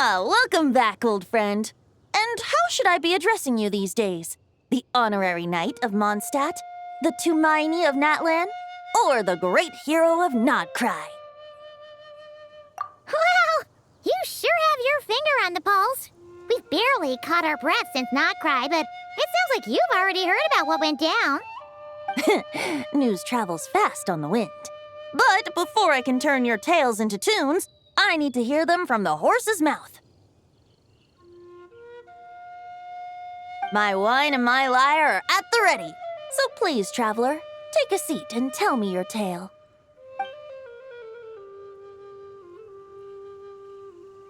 Welcome back, old friend. And how should I be addressing you these days? The honorary knight of Mondstadt? The Tumaini of Natlan? Or the great hero of Nodcry? Well, you sure have your finger on the pulse. We've barely caught our breath since Nodcry, but it sounds like you've already heard about what went down. News travels fast on the wind. But before I can turn your tales into tunes, I need to hear them from the horse's mouth. My wine and my lyre are at the ready. So please, traveler, take a seat and tell me your tale.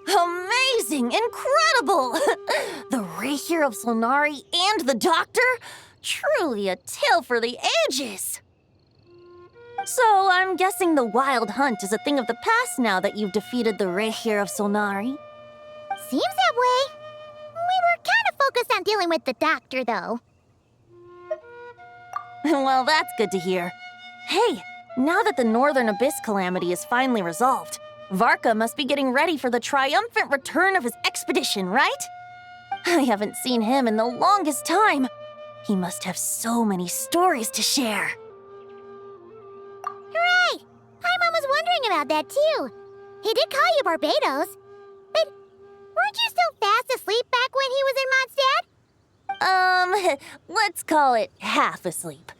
Amazing! Incredible! The Rapier of Solnari and the Doctor? Truly a tale for the ages! So, I'm guessing the Wild Hunt is a thing of the past now that you've defeated the Rapier of Solnari? Seems that way. We were kind of focused on dealing with the Doctor, though. Well, that's good to hear. Hey, now that the Northern Abyss calamity is finally resolved, Varka must be getting ready for the triumphant return of his expedition, right? I haven't seen him in the longest time. He must have so many stories to share. Hooray! Paimon was wondering about that, too. He did call you Barbados, but weren't you still fast asleep back when he was in Mondstadt? Let's call it half asleep.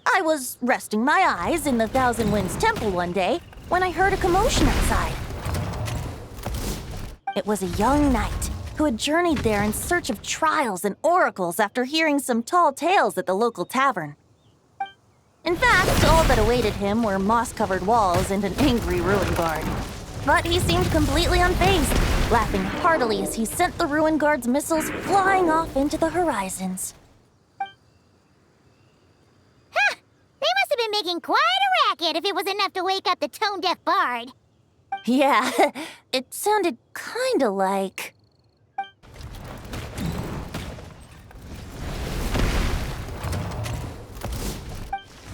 I was resting my eyes in the Thousand Winds Temple one day when I heard a commotion outside. It was a young knight who had journeyed there in search of trials and oracles after hearing some tall tales at the local tavern. In fact, all that awaited him were moss-covered walls and an angry ruin guard. But he seemed completely unfazed, laughing heartily as he sent the ruin guard's missiles flying off into the horizons. Huh! They must have been making quite a racket if it was enough to wake up the tone-deaf bard. Yeah, it sounded kinda like...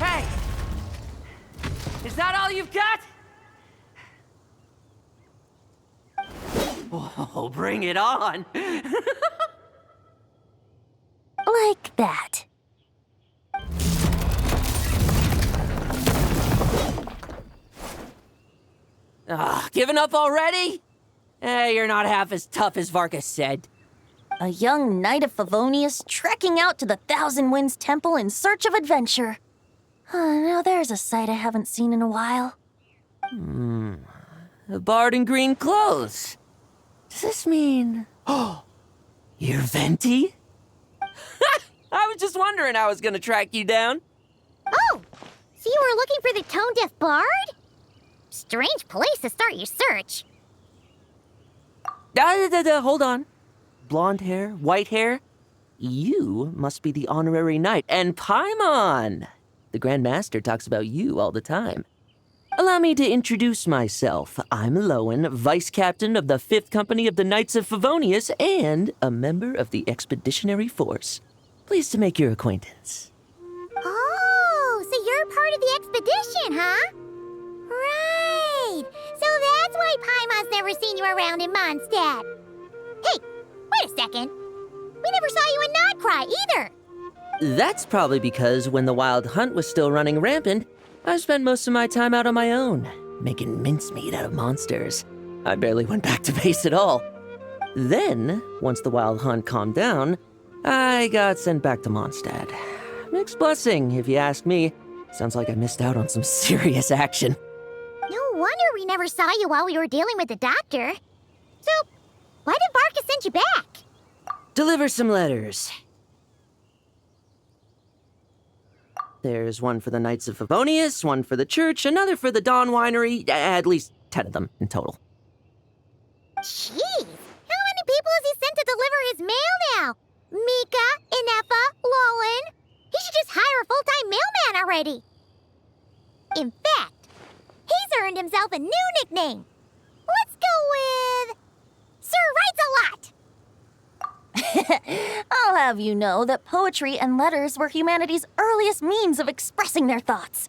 Hey! Is that all you've got? Oh, bring it on! like that. Giving up already? You're not half as tough as Varka said. A young Knight of Favonius trekking out to the Thousand Winds Temple in search of adventure. Now there's a sight I haven't seen in a while. A bard in green clothes. Does this mean... Oh, you're Venti? I was just wondering how I was gonna track you down. Oh, so you were looking for the tone-deaf bard? Strange place to start your search. Hold on. Blonde hair, white hair. You must be the honorary knight. And Paimon! The Grand Master talks about you all the time. Allow me to introduce myself. I'm Lowen, Vice Captain of the 5th Company of the Knights of Favonius and a member of the Expeditionary Force. Pleased to make your acquaintance. Oh, so you're part of the expedition, huh? Right. So that's why Paimon's never seen you around in Mondstadt. Hey, wait a second. We never saw you in Nodcry either. That's probably because when the Wild Hunt was still running rampant, I spent most of my time out on my own, making mincemeat out of monsters. I barely went back to base at all. Then, once the Wild Hunt calmed down, I got sent back to Mondstadt. Mixed blessing, if you ask me. Sounds like I missed out on some serious action. No wonder we never saw you while we were dealing with the Doctor. So, why did Varka send you back? Deliver some letters. There's one for the Knights of Favonius, one for the church, another for the Dawn Winery, at least 10 of them in total. Jeez, how many people has he sent to deliver his mail now? Mika, Inefa, Lowen. He should just hire a full-time mailman already. In fact, he's earned himself a new nickname. Let's go with... Sir Writes-A-Lot. I'll have you know that poetry and letters were humanity's earliest means of expressing their thoughts.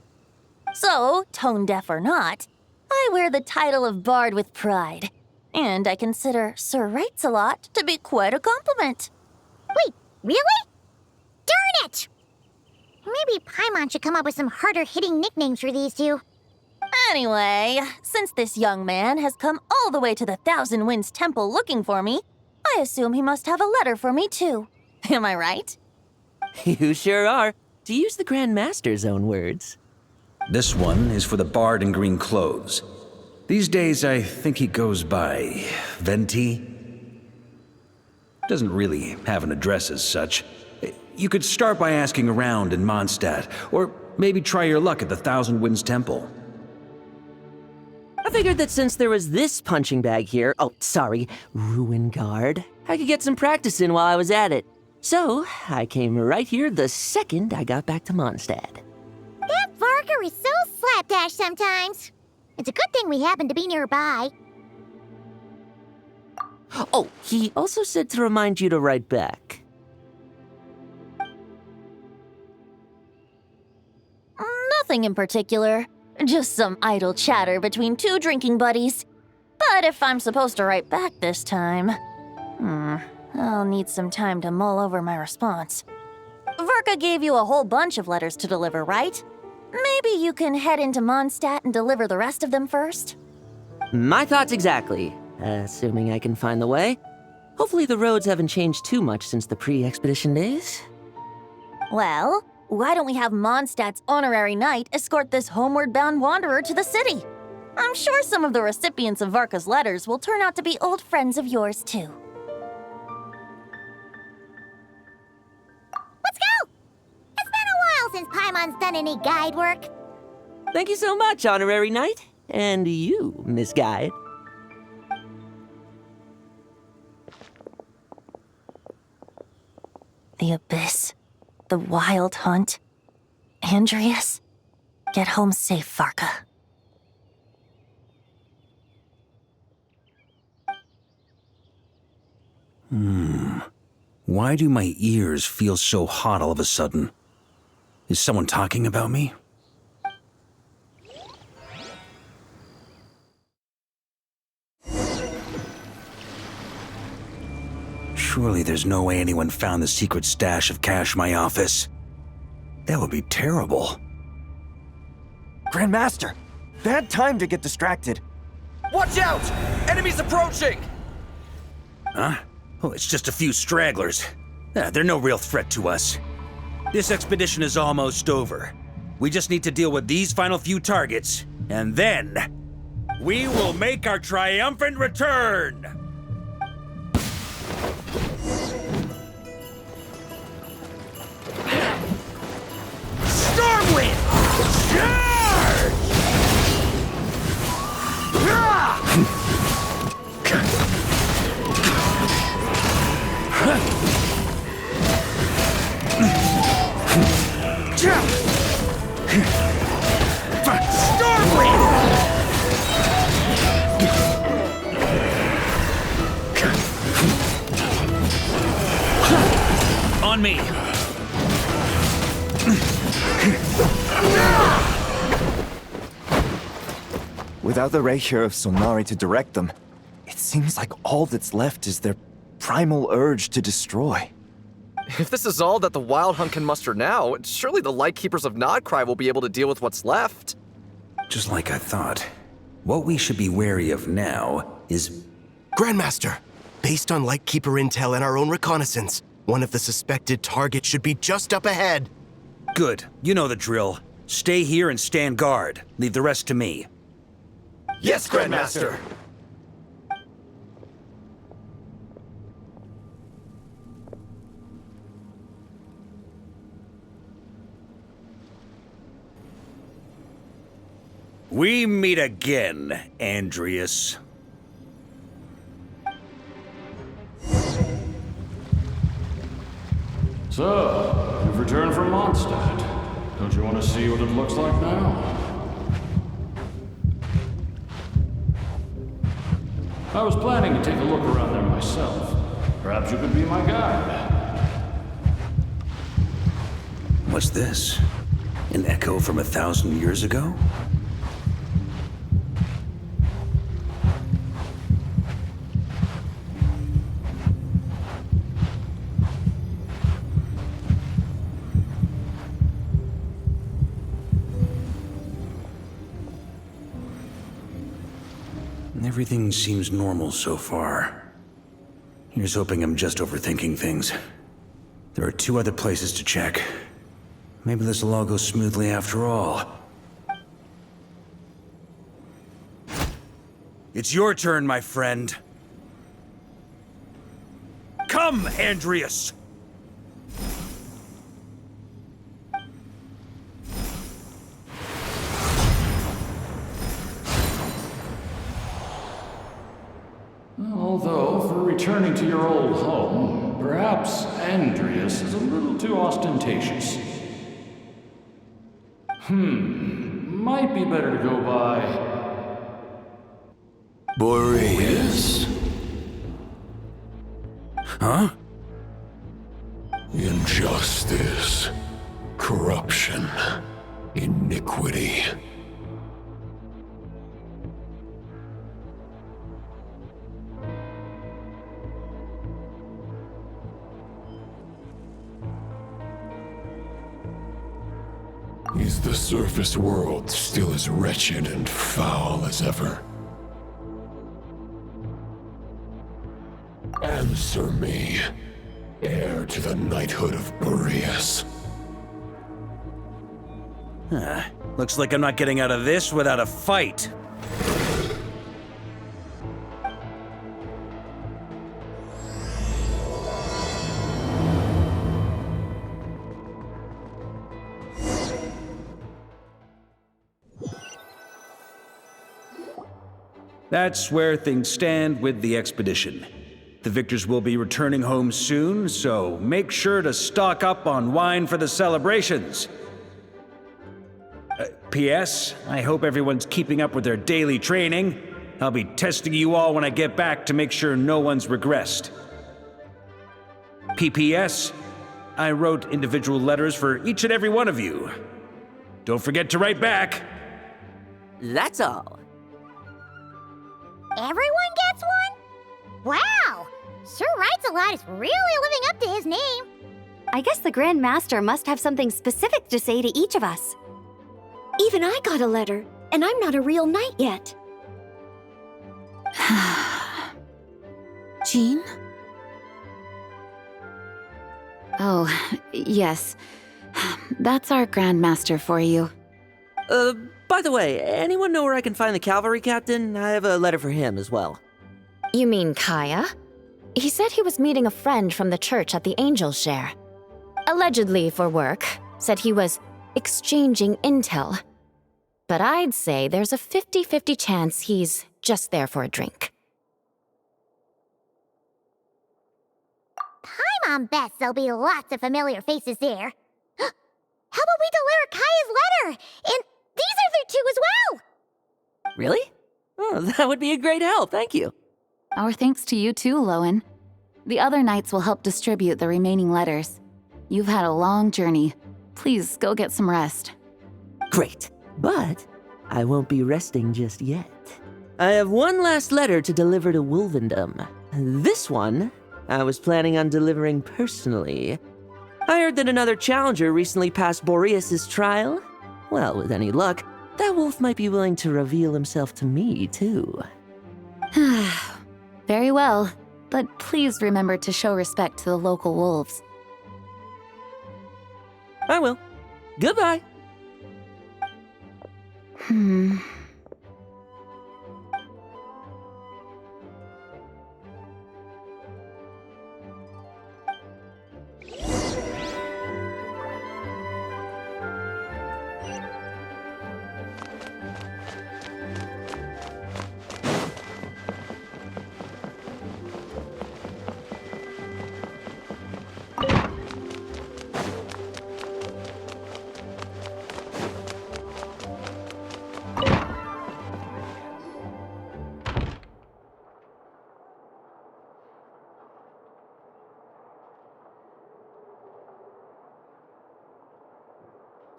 So, tone deaf or not, I wear the title of Bard with pride. And I consider Sir Wrights-a-lot to be quite a compliment. Wait, really? Darn it! Maybe Paimon should come up with some harder-hitting nicknames for these two. Anyway, since this young man has come all the way to the Thousand Winds Temple looking for me, I assume he must have a letter for me too. Am I right? You sure are, to use the Grand Master's own words. This one is for the bard in green clothes. These days, I think he goes by Venti. Doesn't really have an address as such. You could start by asking around in Mondstadt, or maybe try your luck at the Thousand Winds Temple. I figured that since there was this punching bag here, Ruin Guard, I could get some practice in while I was at it. So, I came right here the second I got back to Mondstadt. That Varka is so slapdash sometimes. It's a good thing we happen to be nearby. Oh, he also said to remind you to write back. Nothing in particular. Just some idle chatter between two drinking buddies. But if I'm supposed to write back this time, I'll need some time to mull over my response. Varka gave you a whole bunch of letters to deliver, right? Maybe you can head into Mondstadt and deliver the rest of them first? My thoughts exactly, assuming I can find the way. Hopefully the roads haven't changed too much since the pre-expedition days. Well, why don't we have Mondstadt's honorary knight escort this homeward-bound wanderer to the city? I'm sure some of the recipients of Varka's letters will turn out to be old friends of yours, too. Let's go! It's been a while since Paimon's done any guide work. Thank you so much, honorary knight. And you, Miss Guide. The Abyss. The Wild Hunt. Andreas. Get home safe, Varka. Why do my ears feel so hot all of a sudden? Is someone talking about me? Surely there's no way anyone found the secret stash of cash in my office. That would be terrible. Grand Master, bad time to get distracted. Watch out! Enemies approaching! Huh? Oh, it's just a few stragglers. They're no real threat to us. This expedition is almost over. We just need to deal with these final few targets, and then we will make our triumphant return! Stormwind! Charge! On me! Without the Rapier of Solnari to direct them, it seems like all that's left is their primal urge to destroy. If this is all that the Wild Hunt can muster now, surely the Lightkeepers of Nodcry will be able to deal with what's left. Just like I thought. What we should be wary of now is... Grandmaster, based on Lightkeeper intel and our own reconnaissance, one of the suspected targets should be just up ahead. Good. You know the drill. Stay here and stand guard. Leave the rest to me. Yes, Grandmaster! We meet again, Andreas. So, you've returned from Mondstadt. Don't you want to see what it looks like now? I was planning to take a look around there myself. Perhaps you could be my guide. What's this? An echo from 1,000 years ago? Everything seems normal so far. Here's hoping I'm just overthinking things. There are 2 other places to check. Maybe this will all go smoothly after all. It's your turn, my friend. Come, Andreas! Although, for returning to your old home, perhaps Andreas is a little too ostentatious. Might be better to go by Boreas. Huh? Injustice. Corruption. Iniquity. Is the surface world still as wretched and foul as ever? Answer me, heir to the knighthood of Boreas. Looks like I'm not getting out of this without a fight. That's where things stand with the expedition. The victors will be returning home soon, so make sure to stock up on wine for the celebrations. P.S. I hope everyone's keeping up with their daily training. I'll be testing you all when I get back to make sure no one's regressed. P.P.S. I wrote individual letters for each and every one of you. Don't forget to write back. That's all. Everyone gets one? Wow! Sir Writes a Lot is really living up to his name. I guess the Grand Master must have something specific to say to each of us. Even I got a letter, and I'm not a real knight yet. Jean? Oh, yes. That's our Grand Master for you. By the way, anyone know where I can find the cavalry captain? I have a letter for him as well. You mean Kaya? He said he was meeting a friend from the church at the Angel Share. Allegedly for work. Said he was exchanging intel. But I'd say there's a 50-50 chance he's just there for a drink. Paimon bets there'll be lots of familiar faces there. How about we deliver Kaya's letter? And these are there too as well! Really? Oh, that would be a great help, thank you. Our thanks to you too, Lowen. The other knights will help distribute the remaining letters. You've had a long journey. Please go get some rest. Great, but I won't be resting just yet. I have one last letter to deliver to Wolvendom. This one, I was planning on delivering personally. I heard that another challenger recently passed Boreas' trial. Well, with any luck, that wolf might be willing to reveal himself to me, too. Very well, but please remember to show respect to the local wolves. I will. Goodbye.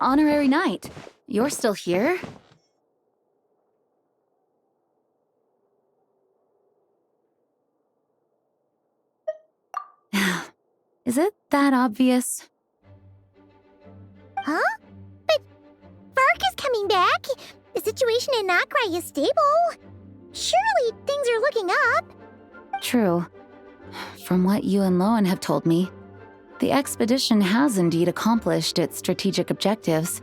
Honorary Knight, you're still here? Is it that obvious? Huh? But Varka's coming back. The situation in Nokrai is stable. Surely things are looking up. True. From what you and Lowen have told me, the expedition has indeed accomplished its strategic objectives.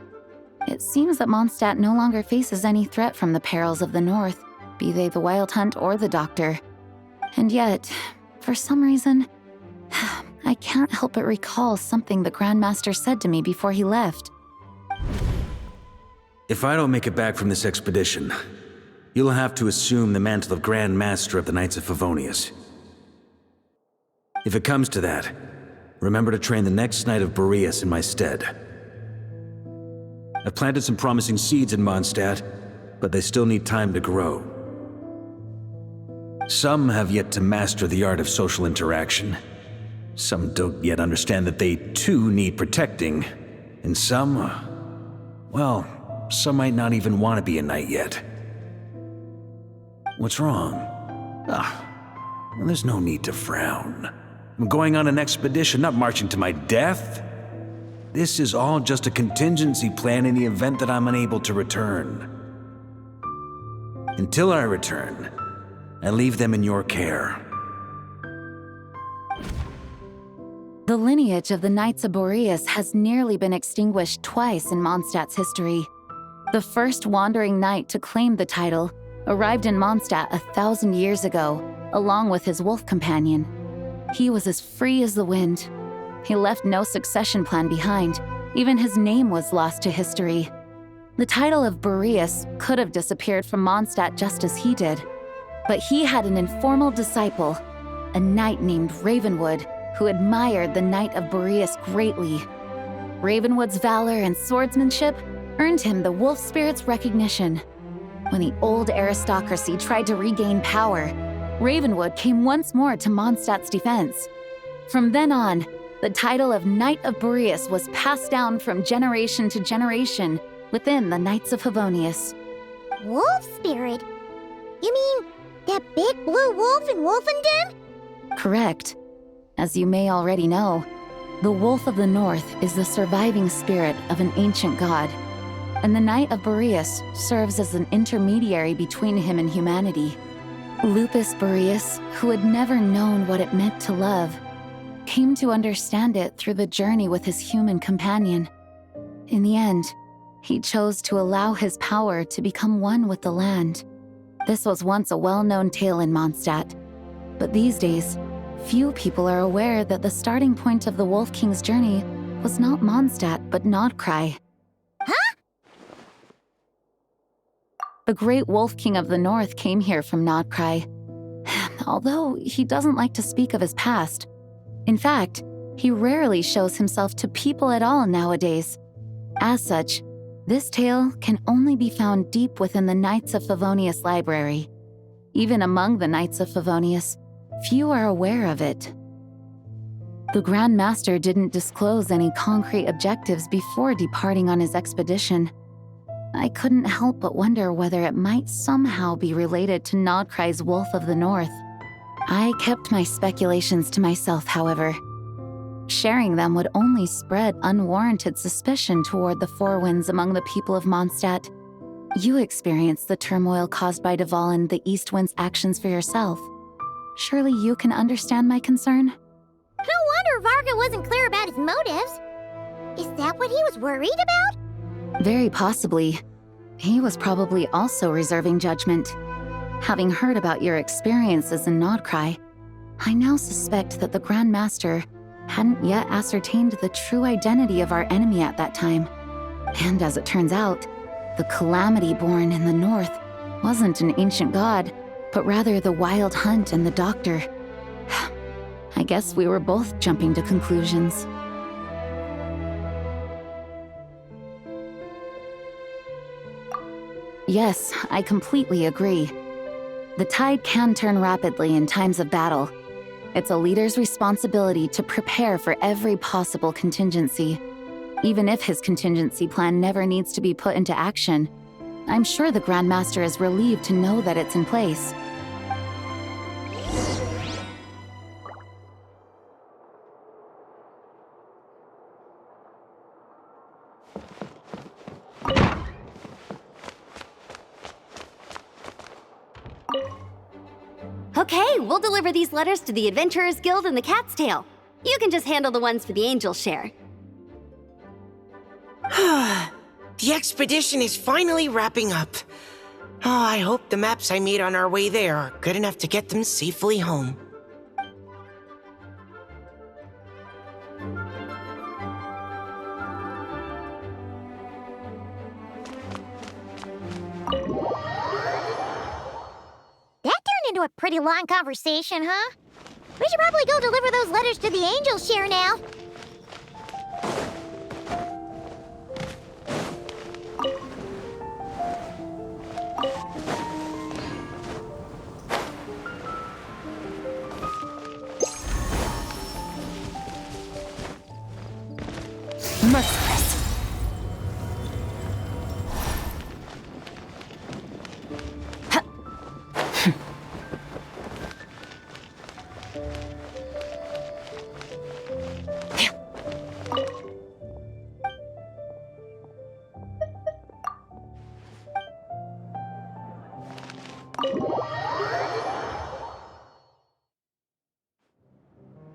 It seems that Mondstadt no longer faces any threat from the perils of the North, be they the Wild Hunt or the Doctor. And yet, for some reason, I can't help but recall something the Grand Master said to me before he left. If I don't make it back from this expedition, you'll have to assume the mantle of Grand Master of the Knights of Favonius. If it comes to that, remember to train the next Knight of Boreas in my stead. I've planted some promising seeds in Mondstadt, but they still need time to grow. Some have yet to master the art of social interaction. Some don't yet understand that they too need protecting. And some, well, some might not even want to be a knight yet. What's wrong? Well, there's no need to frown. I'm going on an expedition, not marching to my death. This is all just a contingency plan in the event that I'm unable to return. Until I return, I leave them in your care. The lineage of the Knights of Boreas has nearly been extinguished twice in Mondstadt's history. The first wandering knight to claim the title arrived in Mondstadt 1,000 years ago, along with his wolf companion. He was as free as the wind. He left no succession plan behind. Even his name was lost to history. The title of Boreas could have disappeared from Mondstadt just as he did. But he had an informal disciple, a knight named Ravenwood, who admired the Knight of Boreas greatly. Ravenwood's valor and swordsmanship earned him the wolf spirit's recognition. When the old aristocracy tried to regain power, Ravenwood came once more to Mondstadt's defense. From then on, the title of Knight of Boreas was passed down from generation to generation within the Knights of Favonius. Wolf spirit? You mean that big blue wolf in Wolfenden? Correct. As you may already know, the Wolf of the North is the surviving spirit of an ancient god, and the Knight of Boreas serves as an intermediary between him and humanity. Lupus Boreas, who had never known what it meant to love, came to understand it through the journey with his human companion. In the end, he chose to allow his power to become one with the land. This was once a well-known tale in Mondstadt, but these days, few people are aware that the starting point of the Wolf King's journey was not Mondstadt, but Nodcry. Huh? The great Wolf King of the North came here from Nodcry, although he doesn't like to speak of his past. In fact, he rarely shows himself to people at all nowadays. As such, this tale can only be found deep within the Knights of Favonius library. Even among the Knights of Favonius, few are aware of it. The Grand Master didn't disclose any concrete objectives before departing on his expedition. I couldn't help but wonder whether it might somehow be related to Nodcry's Wolf of the North. I kept my speculations to myself, however. Sharing them would only spread unwarranted suspicion toward the Four Winds among the people of Mondstadt. You experienced the turmoil caused by Duvall and the East Wind's actions for yourself. Surely you can understand my concern? No wonder Varka wasn't clear about his motives. Is that what he was worried about? Very possibly. He was probably also reserving judgment. Having heard about your experiences in Nodcry, I now suspect that the Grand Master hadn't yet ascertained the true identity of our enemy at that time. And as it turns out, the calamity born in the north wasn't an ancient god, but rather the Wild Hunt and the Doctor. I guess we were both jumping to conclusions. Yes, I completely agree. The tide can turn rapidly in times of battle. It's a leader's responsibility to prepare for every possible contingency. Even if his contingency plan never needs to be put into action, I'm sure the Grand Master is relieved to know that it's in place. Okay, we'll deliver these letters to the Adventurers Guild and the Cat's Tail. You can just handle the ones for the Angel's Share. The expedition is finally wrapping up. Oh, I hope the maps I made on our way there are good enough to get them safely home. That turned into a pretty long conversation, huh? We should probably go deliver those letters to the Angel's Share now. Merciless.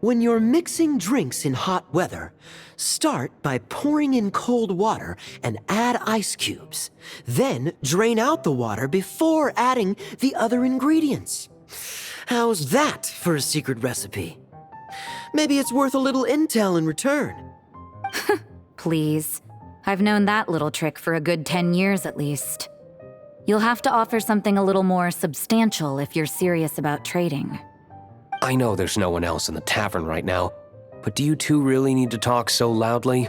When you're mixing drinks in hot weather, start by pouring in cold water and add ice cubes. Then drain out the water before adding the other ingredients. How's that for a secret recipe? Maybe it's worth a little intel in return. Please. I've known that little trick for a good 10 years at least. You'll have to offer something a little more substantial if you're serious about trading. I know there's no one else in the tavern right now, but do you two really need to talk so loudly?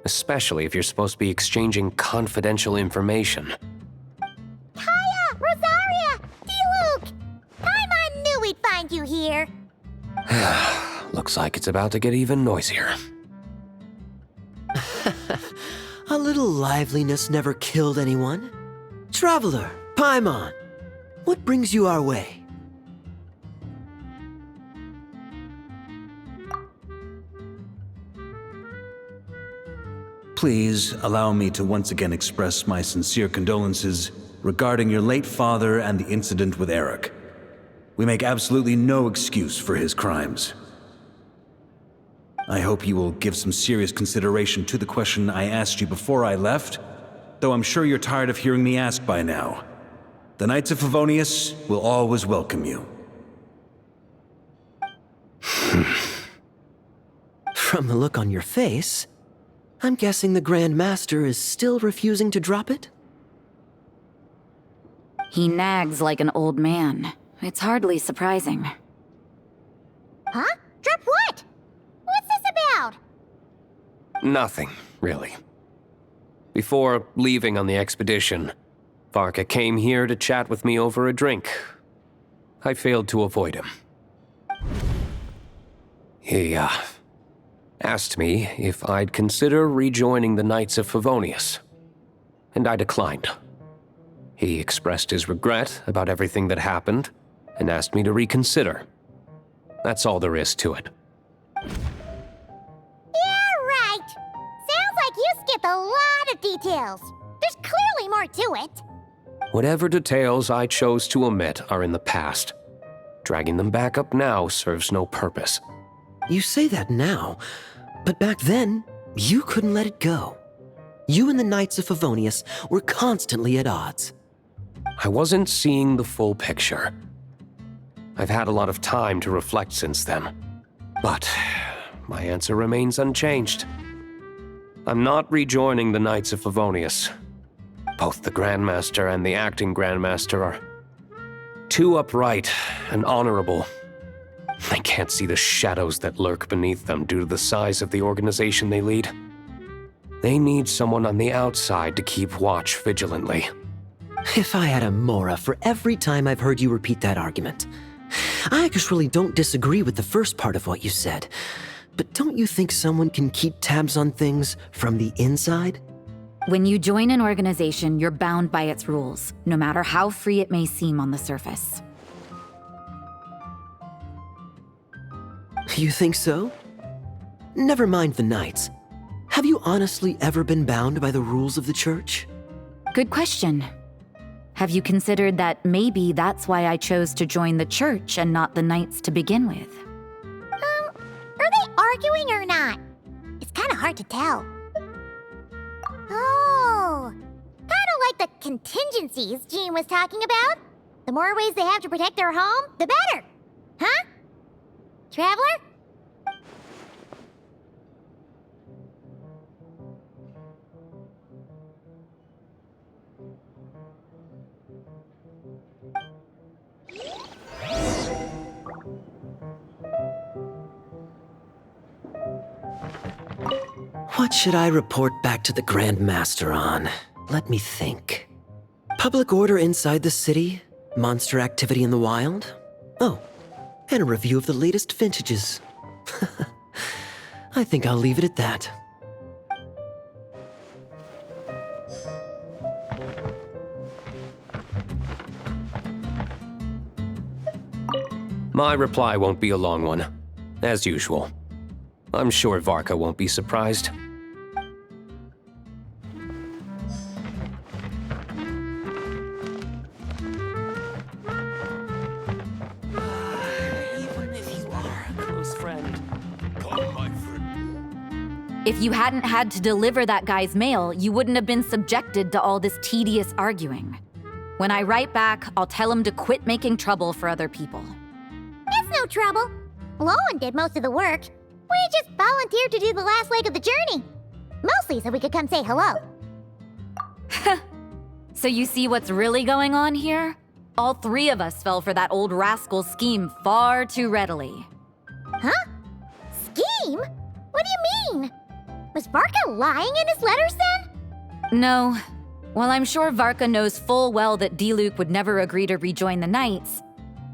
Especially if you're supposed to be exchanging confidential information. Kaya! Rosaria! Diluc! Paimon knew we'd find you here. Looks like it's about to get even noisier. A little liveliness never killed anyone. Traveler, Paimon, what brings you our way? Please allow me to once again express my sincere condolences regarding your late father and the incident with Eric. We make absolutely no excuse for his crimes. I hope you will give some serious consideration to the question I asked you before I left, though I'm sure you're tired of hearing me ask by now. The Knights of Favonius will always welcome you. From the look on your face, I'm guessing the Grand Master is still refusing to drop it? He nags like an old man. It's hardly surprising. Huh? Drop what? What's this about? Nothing, really. Before leaving on the expedition, Varka came here to chat with me over a drink. I failed to avoid him. He, asked me if I'd consider rejoining the Knights of Favonius, and I declined. He expressed his regret about everything that happened, and asked me to reconsider. That's all there is to it. Yeah, right. Sounds like you skipped a lot of details. There's clearly more to it. Whatever details I chose to omit are in the past. Dragging them back up now serves no purpose. You say that now, but back then, you couldn't let it go. You and the Knights of Favonius were constantly at odds. I wasn't seeing the full picture. I've had a lot of time to reflect since then, but my answer remains unchanged. I'm not rejoining the Knights of Favonius. Both the Grand Master and the acting Grand Master are too upright and honorable. I can't see the shadows that lurk beneath them due to the size of the organization they lead. They need someone on the outside to keep watch vigilantly. If I had a Mora for every time I've heard you repeat that argument. I actually don't disagree with the first part of what you said, but don't you think someone can keep tabs on things from the inside? When you join an organization, you're bound by its rules, no matter how free it may seem on the surface. You think so? Never mind the Knights. Have you honestly ever been bound by the rules of the Church? Good question. Have you considered that maybe that's why I chose to join the church and not the Knights to begin with? Are they arguing or not? It's kind of hard to tell. Oh, kind of like the contingencies Jean was talking about. The more ways they have to protect their home, the better. Huh? Traveler? What should I report back to the Grand Master on? Let me think. Public order inside the city? Monster activity in the wild? Oh, and a review of the latest vintages. I think I'll leave it at that. My reply won't be a long one, as usual. I'm sure Varka won't be surprised. Even if you are a close friend. Come, my friend. If you hadn't had to deliver that guy's mail, you wouldn't have been subjected to all this tedious arguing. When I write back, I'll tell him to quit making trouble for other people. It's no trouble. Lowen did most of the work. We just volunteered to do the last leg of the journey. Mostly so we could come say hello. So you see what's really going on here? All three of us fell for that old rascal's scheme far too readily. Huh? Scheme? What do you mean? Was Varka lying in his letters then? No. While I'm sure Varka knows full well that Diluc would never agree to rejoin the Knights,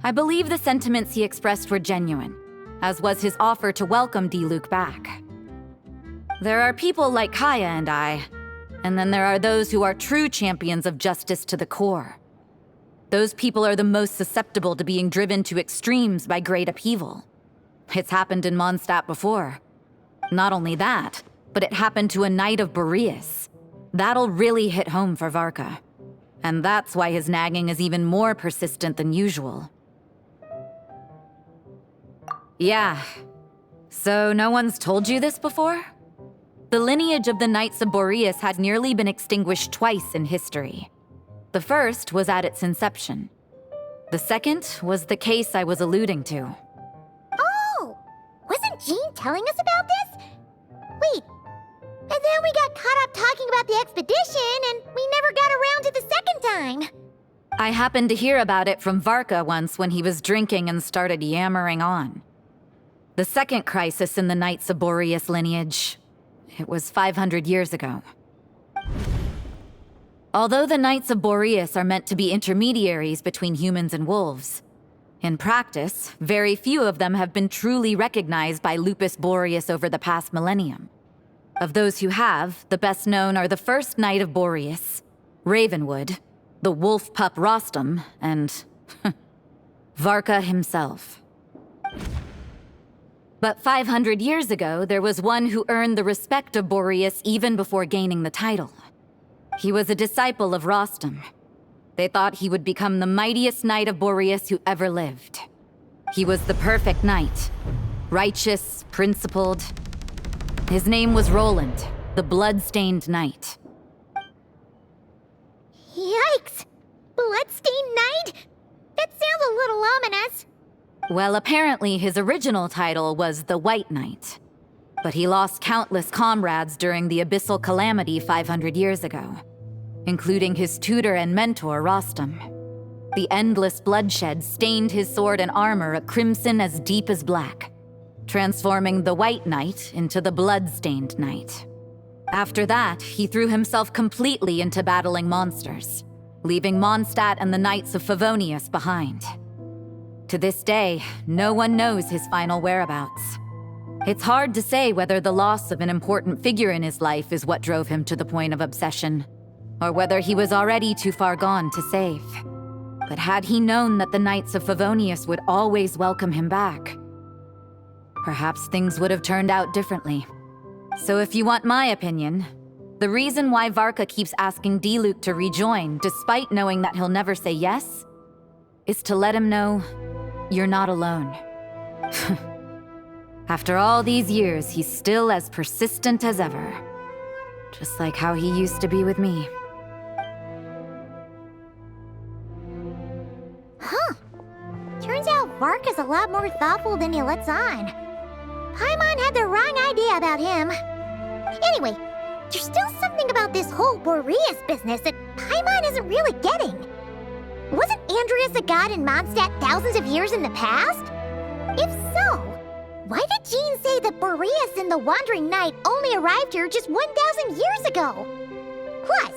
I believe the sentiments he expressed were genuine, as was his offer to welcome Diluc back. There are people like Kaya and I, and then there are those who are true champions of justice to the core. Those people are the most susceptible to being driven to extremes by great upheaval. It's happened in Mondstadt before. Not only that, but it happened to a Knight of Boreas. That'll really hit home for Varka. And that's why his nagging is even more persistent than usual. Yeah. So no one's told you this before? The lineage of the Knights of Boreas had nearly been extinguished twice in history. The first was at its inception. The second was the case I was alluding to. Oh! Wasn't Jean telling us about this? Wait, and then we got caught up talking about the expedition and we never got around to the second time. I happened to hear about it from Varka once when he was drinking and started yammering on. The second crisis in the Knights of Boreas lineage. It was 500 years ago. Although the Knights of Boreas are meant to be intermediaries between humans and wolves, in practice, very few of them have been truly recognized by Lupus Boreas over the past millennium. Of those who have, the best known are the first Knight of Boreas, Ravenwood, the wolf pup Rostam, and Varka himself. But 500 years ago, there was one who earned the respect of Boreas even before gaining the title. He was a disciple of Rostam. They thought he would become the mightiest Knight of Boreas who ever lived. He was the perfect knight. Righteous, principled. His name was Roland, the blood-stained knight. Yikes! Bloodstained Knight? That sounds a little ominous. Well, apparently his original title was the White Knight. But he lost countless comrades during the Abyssal Calamity 500 years ago, including his tutor and mentor, Rostam. The endless bloodshed stained his sword and armor a crimson as deep as black, transforming the White Knight into the Blood-Stained Knight. After that, he threw himself completely into battling monsters, leaving Mondstadt and the Knights of Favonius behind. To this day, no one knows his final whereabouts. It's hard to say whether the loss of an important figure in his life is what drove him to the point of obsession, or whether he was already too far gone to save. But had he known that the Knights of Favonius would always welcome him back, perhaps things would have turned out differently. So if you want my opinion, The reason why Varka keeps asking Diluc to rejoin, despite knowing that he'll never say yes, is to let him know you're not alone. After all these years, he's still as persistent as ever. Just like how he used to be with me. Huh. Turns out Varka's a lot more thoughtful than he lets on. Paimon had the wrong idea about him. Anyway, there's still something about this whole Boreas business that Paimon isn't really getting. Wasn't Andreas a god in Mondstadt thousands of years in the past? If so, why did Jean say that Boreas and the Wandering Knight only arrived here just 1,000 years ago? Plus,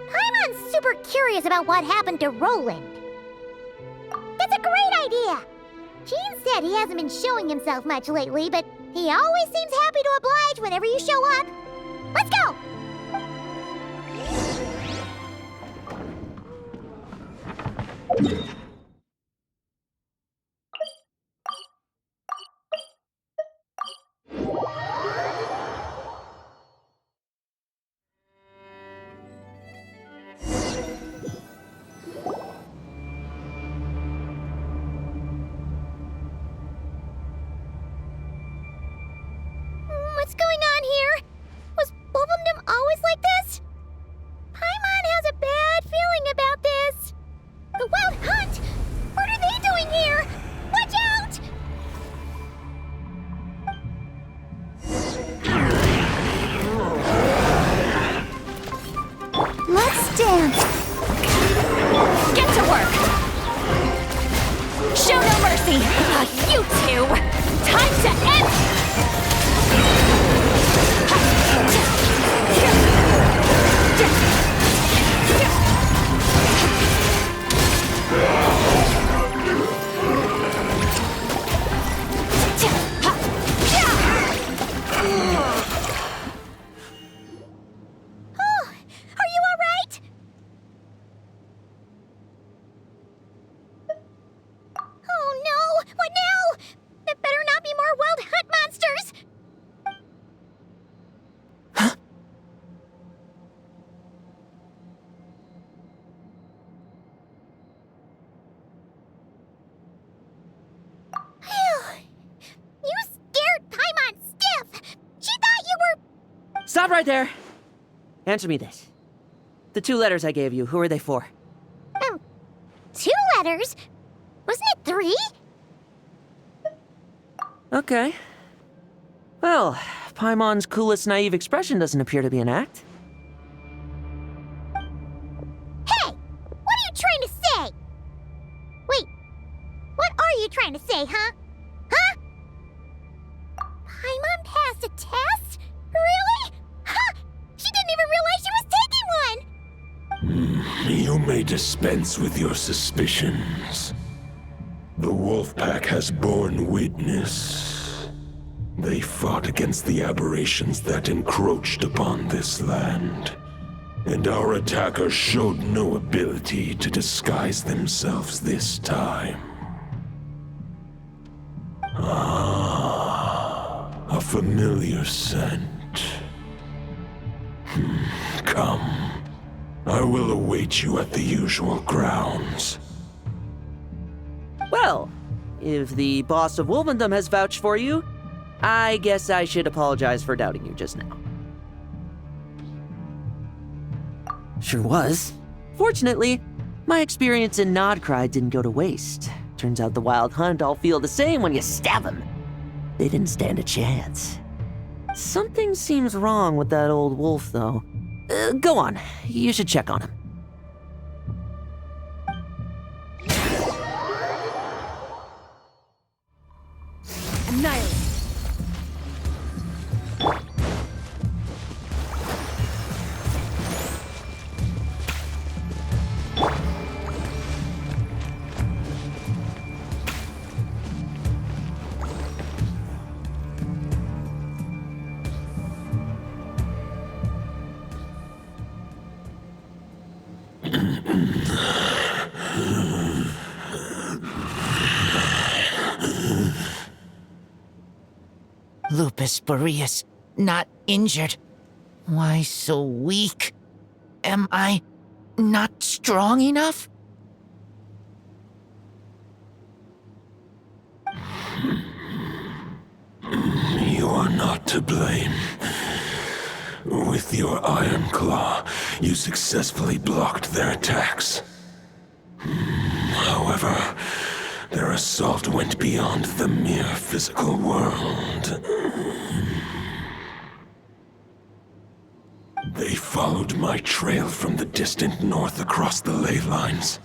Paimon's super curious about what happened to Roland. That's a great idea! Jean said he hasn't been showing himself much lately, but he always seems happy to oblige whenever you show up. Let's go! What's going on here? Was Wolfendom always like this? Paimon has a bad feeling about this. The Wild Hunt? What are they doing here? Watch out! Let's dance. Get to work! Show no mercy! You two! Time to end! Stop right there! Answer me this. The 2 letters I gave you, who are they for? 2 letters? Wasn't it 3? Okay. Well, Paimon's coolest naive expression doesn't appear to be an act. Hey! What are you trying to say? Wait, what are you trying to say, huh? Huh? Paimon passed a test? Really? Huh! She didn't even realize she was taking one! You may dispense with your suspicions. The Wolfpack has borne witness. They fought against the aberrations that encroached upon this land, and our attackers showed no ability to disguise themselves this time. Ah, a familiar scent. Come. I will await you at the usual grounds. Well, if the boss of Wolfendom has vouched for you, I guess I should apologize for doubting you just now. Sure was. Fortunately, my experience in Nodcry didn't go to waste. Turns out the Wild Hunt all feel the same when you stab them. They didn't stand a chance. Something seems wrong with that old wolf, though. Go on. You should check on him. Annihilate. Lupus Boreas, not injured. Why so weak? Am I not strong enough? You are not to blame. With your Iron Claw, you successfully blocked their attacks. However, their assault went beyond the mere physical world. They followed my trail from the distant north across the ley lines.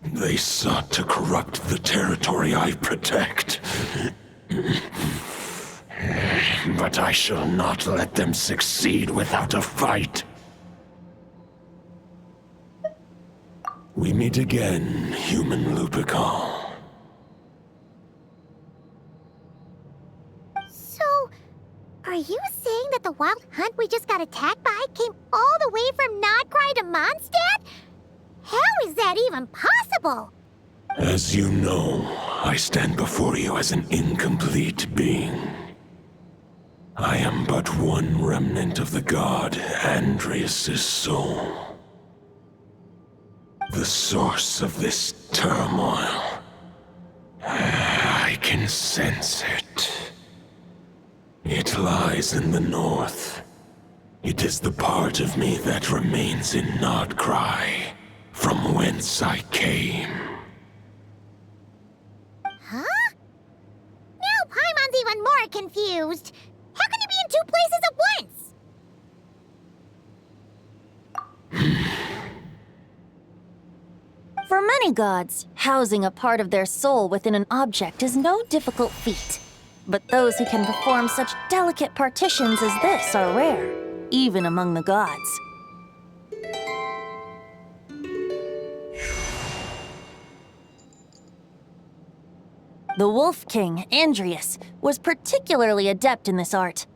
They sought to corrupt the territory I protect. But I shall not let them succeed without a fight. We meet again, human Lupical. So, are you saying that the wild hunt we just got attacked by came all the way from Nodcry to Mondstadt? How is that even possible? As you know, I stand before you as an incomplete being. I am but one remnant of the god Andreas' soul. The source of this turmoil. I can sense it. It lies in the north. It is the part of me that remains in Nodcry, from whence I came. Huh? Now Paimon's even more confused. How can you be in two places at once? For many gods, housing a part of their soul within an object is no difficult feat. But those who can perform such delicate partitions as this are rare, even among the gods. The Wolf King, Andreas, was particularly adept in this art.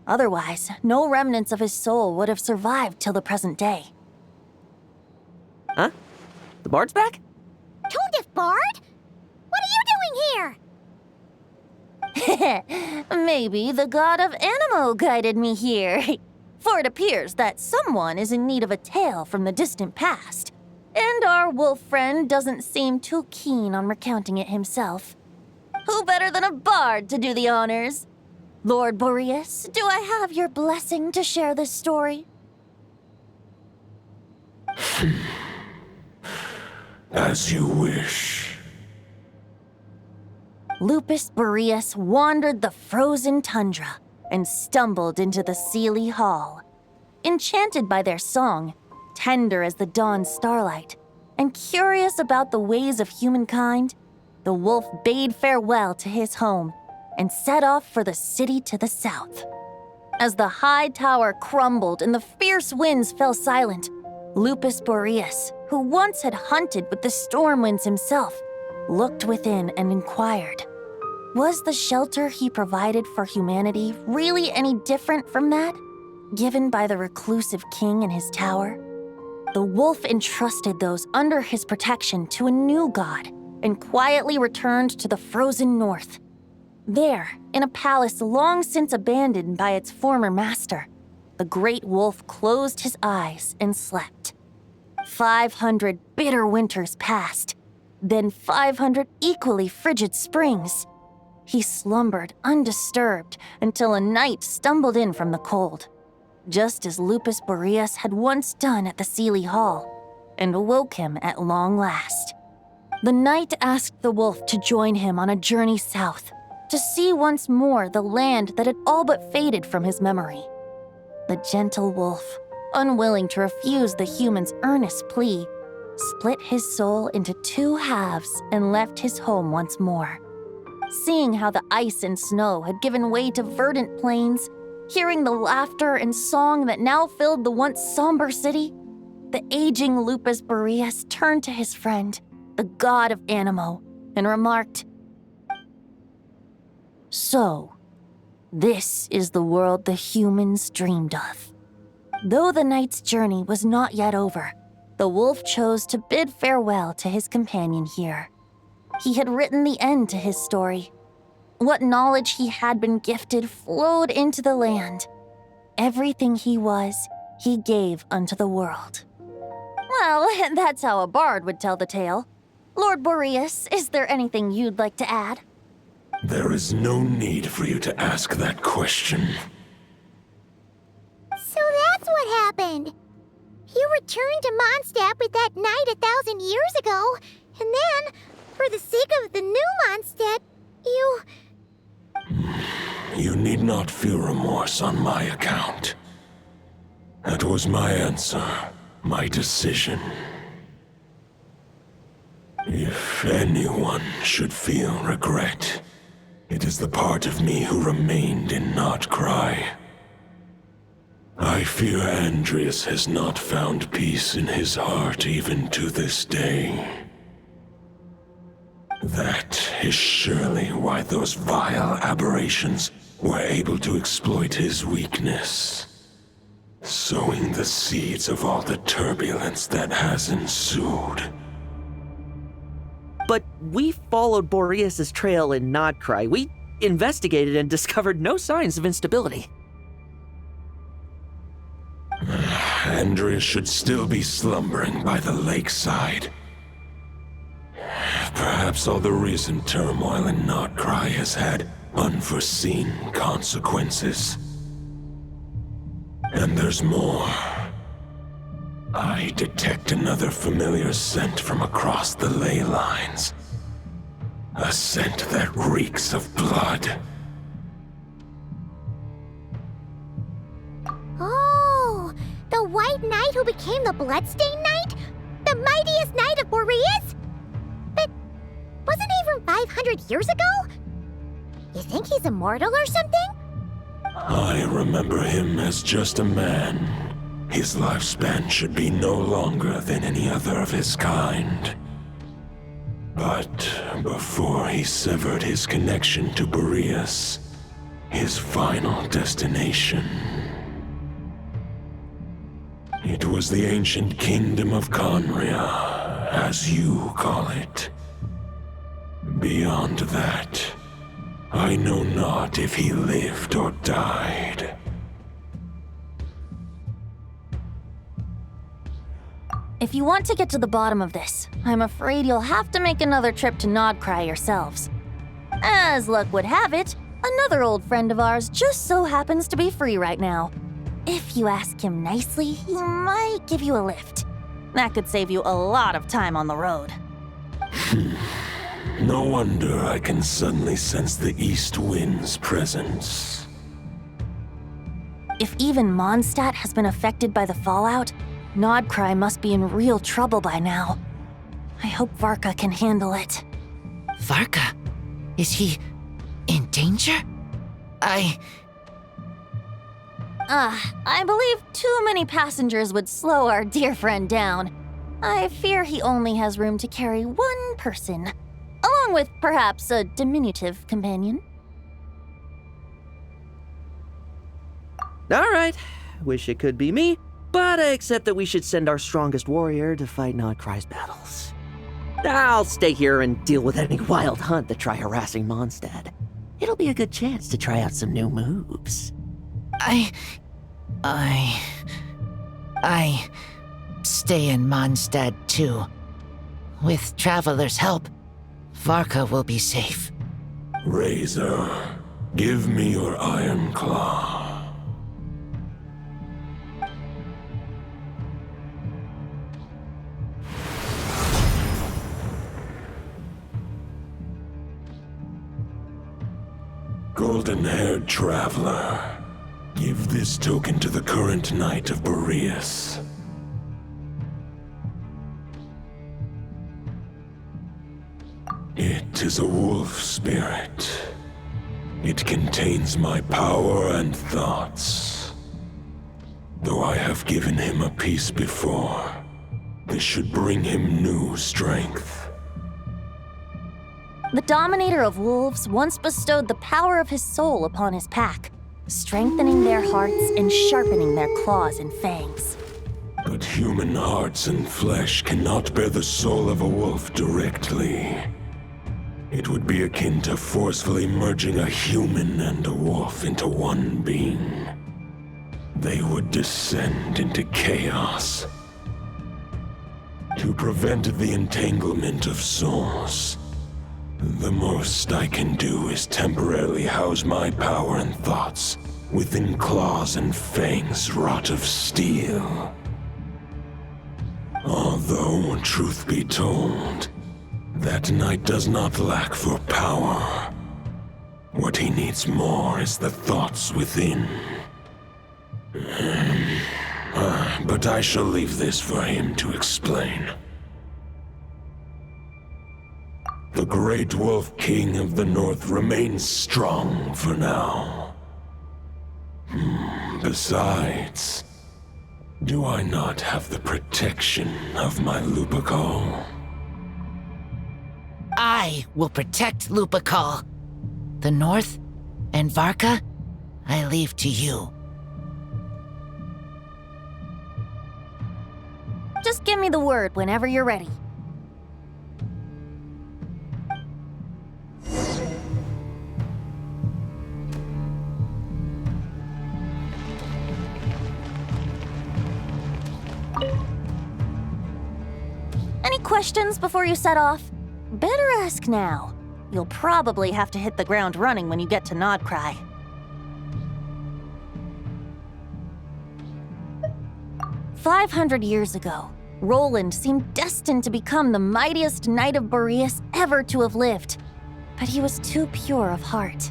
Otherwise, no remnants of his soul would have survived till the present day. Huh? The bard's back? Tone Deaf Bard? What are you doing here? Maybe the god of Animo guided me here. For it appears that someone is in need of a tale from the distant past. And our wolf friend doesn't seem too keen on recounting it himself. Who better than a bard to do the honors? Lord Boreas, do I have your blessing to share this story? As you wish. Lupus Boreas wandered the frozen tundra and stumbled into the Seelie Hall. Enchanted by their song, tender as the dawn's starlight, and curious about the ways of humankind, the wolf bade farewell to his home and set off for the city to the south. As the high tower crumbled and the fierce winds fell silent, Lupus Boreas, who once had hunted with the storm winds himself, looked within and inquired, was the shelter he provided for humanity really any different from that given by the reclusive king in his tower? The wolf entrusted those under his protection to a new god and quietly returned to the frozen north. There, in a palace long since abandoned by its former master, the great wolf closed his eyes and slept. 500 bitter winters passed, then 500 equally frigid springs. He slumbered undisturbed until a night stumbled in from the cold, just as Lupus Boreas had once done at the Seelie Hall, and awoke him at long last. The knight asked the wolf to join him on a journey south, to see once more the land that had all but faded from his memory. The gentle wolf, unwilling to refuse the human's earnest plea, split his soul into two halves and left his home once more. Seeing how the ice and snow had given way to verdant plains, hearing the laughter and song that now filled the once somber city, the aging Lupus Boreas turned to his friend, the god of Animo, and remarked, "So, this is the world the humans dreamed of." Though the knight's journey was not yet over, the wolf chose to bid farewell to his companion here. He had written the end to his story. What knowledge he had been gifted flowed into the land. Everything he was, he gave unto the world. Well, that's how a bard would tell the tale. Lord Boreas, is there anything you'd like to add? There is no need for you to ask that question. So that's what happened. You returned to Mondstadt with that knight 1,000 years ago, and then, for the sake of the new Mondstadt, you... You need not feel remorse on my account. That was my answer, my decision. If anyone should feel regret, it is the part of me who remained in Notcry. I fear Andreas has not found peace in his heart even to this day. That is surely why those vile aberrations were able to exploit his weakness, sowing the seeds of all the turbulence that has ensued. But we followed Boreas' trail in Notcry. We investigated and discovered no signs of instability. Andreas should still be slumbering by the lakeside. Perhaps all the recent turmoil in Notcry has had unforeseen consequences. And there's more. I detect another familiar scent from across the ley lines. A scent that reeks of blood. Oh, the White Knight who became the Bloodstained Knight? The mightiest knight of Boreas? But wasn't he from 500 years ago? You think he's immortal or something? I remember him as just a man. His lifespan should be no longer than any other of his kind. But before he severed his connection to Boreas, his final destination, it was the ancient kingdom of Conria, as you call it. Beyond that, I know not if he lived or died. If you want to get to the bottom of this, I'm afraid you'll have to make another trip to Notcry yourselves. As luck would have it, another old friend of ours just so happens to be free right now. If you ask him nicely, he might give you a lift. That could save you a lot of time on the road. No wonder I can suddenly sense the east wind's presence. If even Mondstadt has been affected by the fallout, Notcry must be in real trouble by now. I hope Varka can handle it. Varka? Is he in danger? I believe too many passengers would slow our dear friend down. I fear he only has room to carry one person, along with perhaps a diminutive companion. All right, wish it could be me, but I accept that we should send our strongest warrior to fight Notcry's battles. I'll stay here and deal with any wild hunt that try harassing Mondstadt. It'll be a good chance to try out some new moves. I stay in Mondstadt too. With Traveler's help, Varka will be safe. Razor, give me your iron claw. Golden-haired traveler, give this token to the current Knight of Boreas. It is a wolf spirit. It contains my power and thoughts. Though I have given him a piece before, this should bring him new strength. The Dominator of Wolves once bestowed the power of his soul upon his pack, strengthening their hearts and sharpening their claws and fangs. But human hearts and flesh cannot bear the soul of a wolf directly. It would be akin to forcefully merging a human and a wolf into one being. they would descend into chaos. To prevent the entanglement of souls, the most I can do is temporarily house my power and thoughts within claws and fangs wrought of steel. Although, truth be told, that knight does not lack for power. What he needs more is the thoughts within. But I shall leave this for him to explain. The Great Wolf King of the North remains strong for now. Besides, do I not have the protection of my Lupercal? I will protect Lupercal. The North and Varka, I leave to you. Just give me the word whenever you're ready. Any questions before you set off? Better ask now. You'll probably have to hit the ground running when you get to Nodcry. 500 years ago, Roland seemed destined to become the mightiest knight of Boreas ever to have lived. But he was too pure of heart.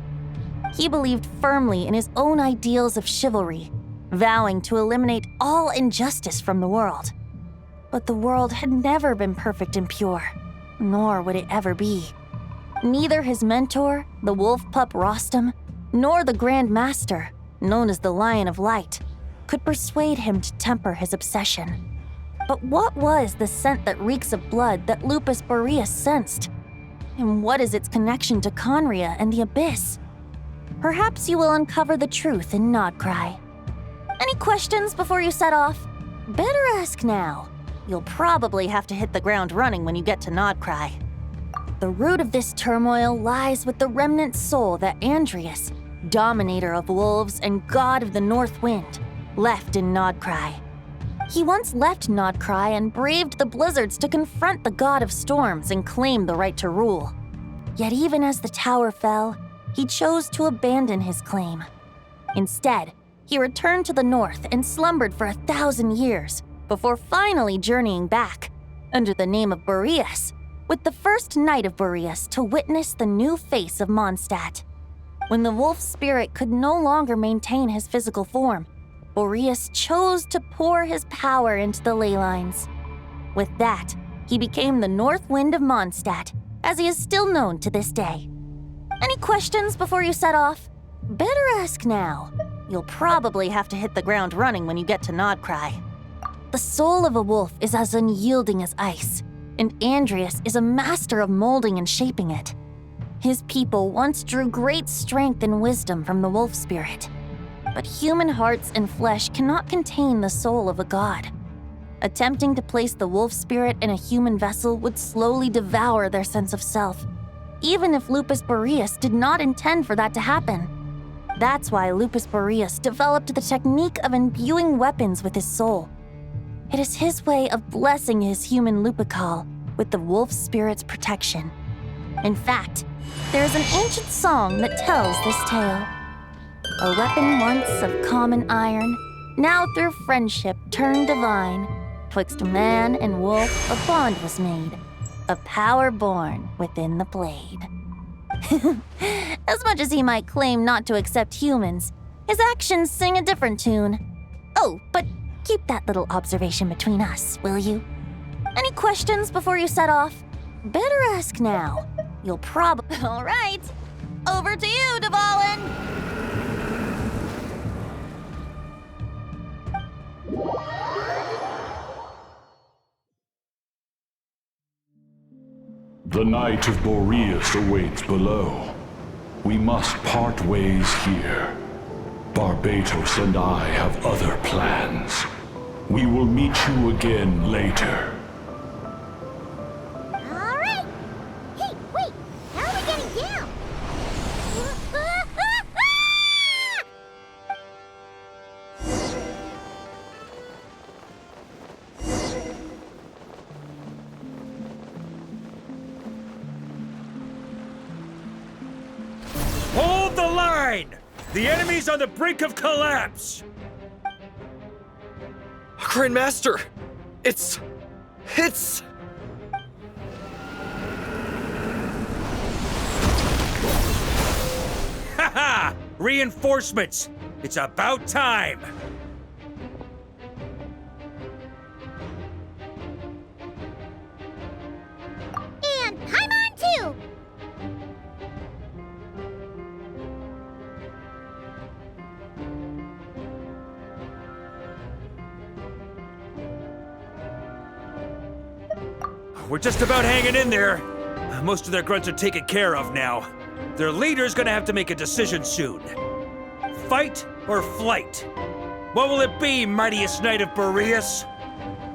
He believed firmly in his own ideals of chivalry, vowing to eliminate all injustice from the world. But the world had never been perfect and pure, nor would it ever be. Neither his mentor, the wolf pup Rostam, nor the Grand Master, known as the Lion of Light, could persuade him to temper his obsession. But what was the scent that reeks of blood that Lupus Boreas sensed? And what is its connection to Conria and the Abyss? Perhaps you will uncover the truth in Nodcry. Any questions before you set off? Better ask now. You'll probably have to hit the ground running when you get to Nodcry. The root of this turmoil lies with the remnant soul that Andreas, dominator of wolves and god of the North Wind, left in Nodcry. He once left Nodcry and braved the blizzards to confront the god of storms and claim the right to rule. Yet even as the tower fell, he chose to abandon his claim. Instead, he returned to the north and slumbered for 1,000 years before finally journeying back, under the name of Boreas, with the first knight of Boreas to witness the new face of Mondstadt. When the wolf spirit could no longer maintain his physical form, Boreas chose to pour his power into the ley lines. With that, he became the North Wind of Mondstadt, as he is still known to this day. Any questions before you set off? Better ask now. You'll probably have to hit the ground running when you get to Nodcry. The soul of a wolf is as unyielding as ice, and Andreas is a master of molding and shaping it. His people once drew great strength and wisdom from the wolf spirit. But human hearts and flesh cannot contain the soul of a god. Attempting to place the wolf spirit in a human vessel would slowly devour their sense of self, even if Lupus Boreas did not intend for that to happen. That's why Lupus Boreas developed the technique of imbuing weapons with his soul. It is his way of blessing his human Lupercal with the wolf spirit's protection. In fact, there is an ancient song that tells this tale. A weapon once of common iron, now through friendship turned divine. Twixt man and wolf a bond was made, a power born within the blade. As much as he might claim not to accept humans, his actions sing a different tune. Oh, but keep that little observation between us, will you? Any questions before you set off? Better ask now. You'll probably... All right, over to you, Dvalin! The Knight of Boreas awaits below. We must part ways here. Barbatos and I have other plans. We will meet you again later. All right. Hey, wait. How are we getting down? Hold the line! The enemy's on the brink of collapse! Grand Master! It's... Haha! Reinforcements! It's about time! And Paimon too! We're just about hanging in there. Most of their grunts are taken care of now. Their leader's gonna have to make a decision soon. Fight or flight? What will it be, mightiest Knight of Boreas?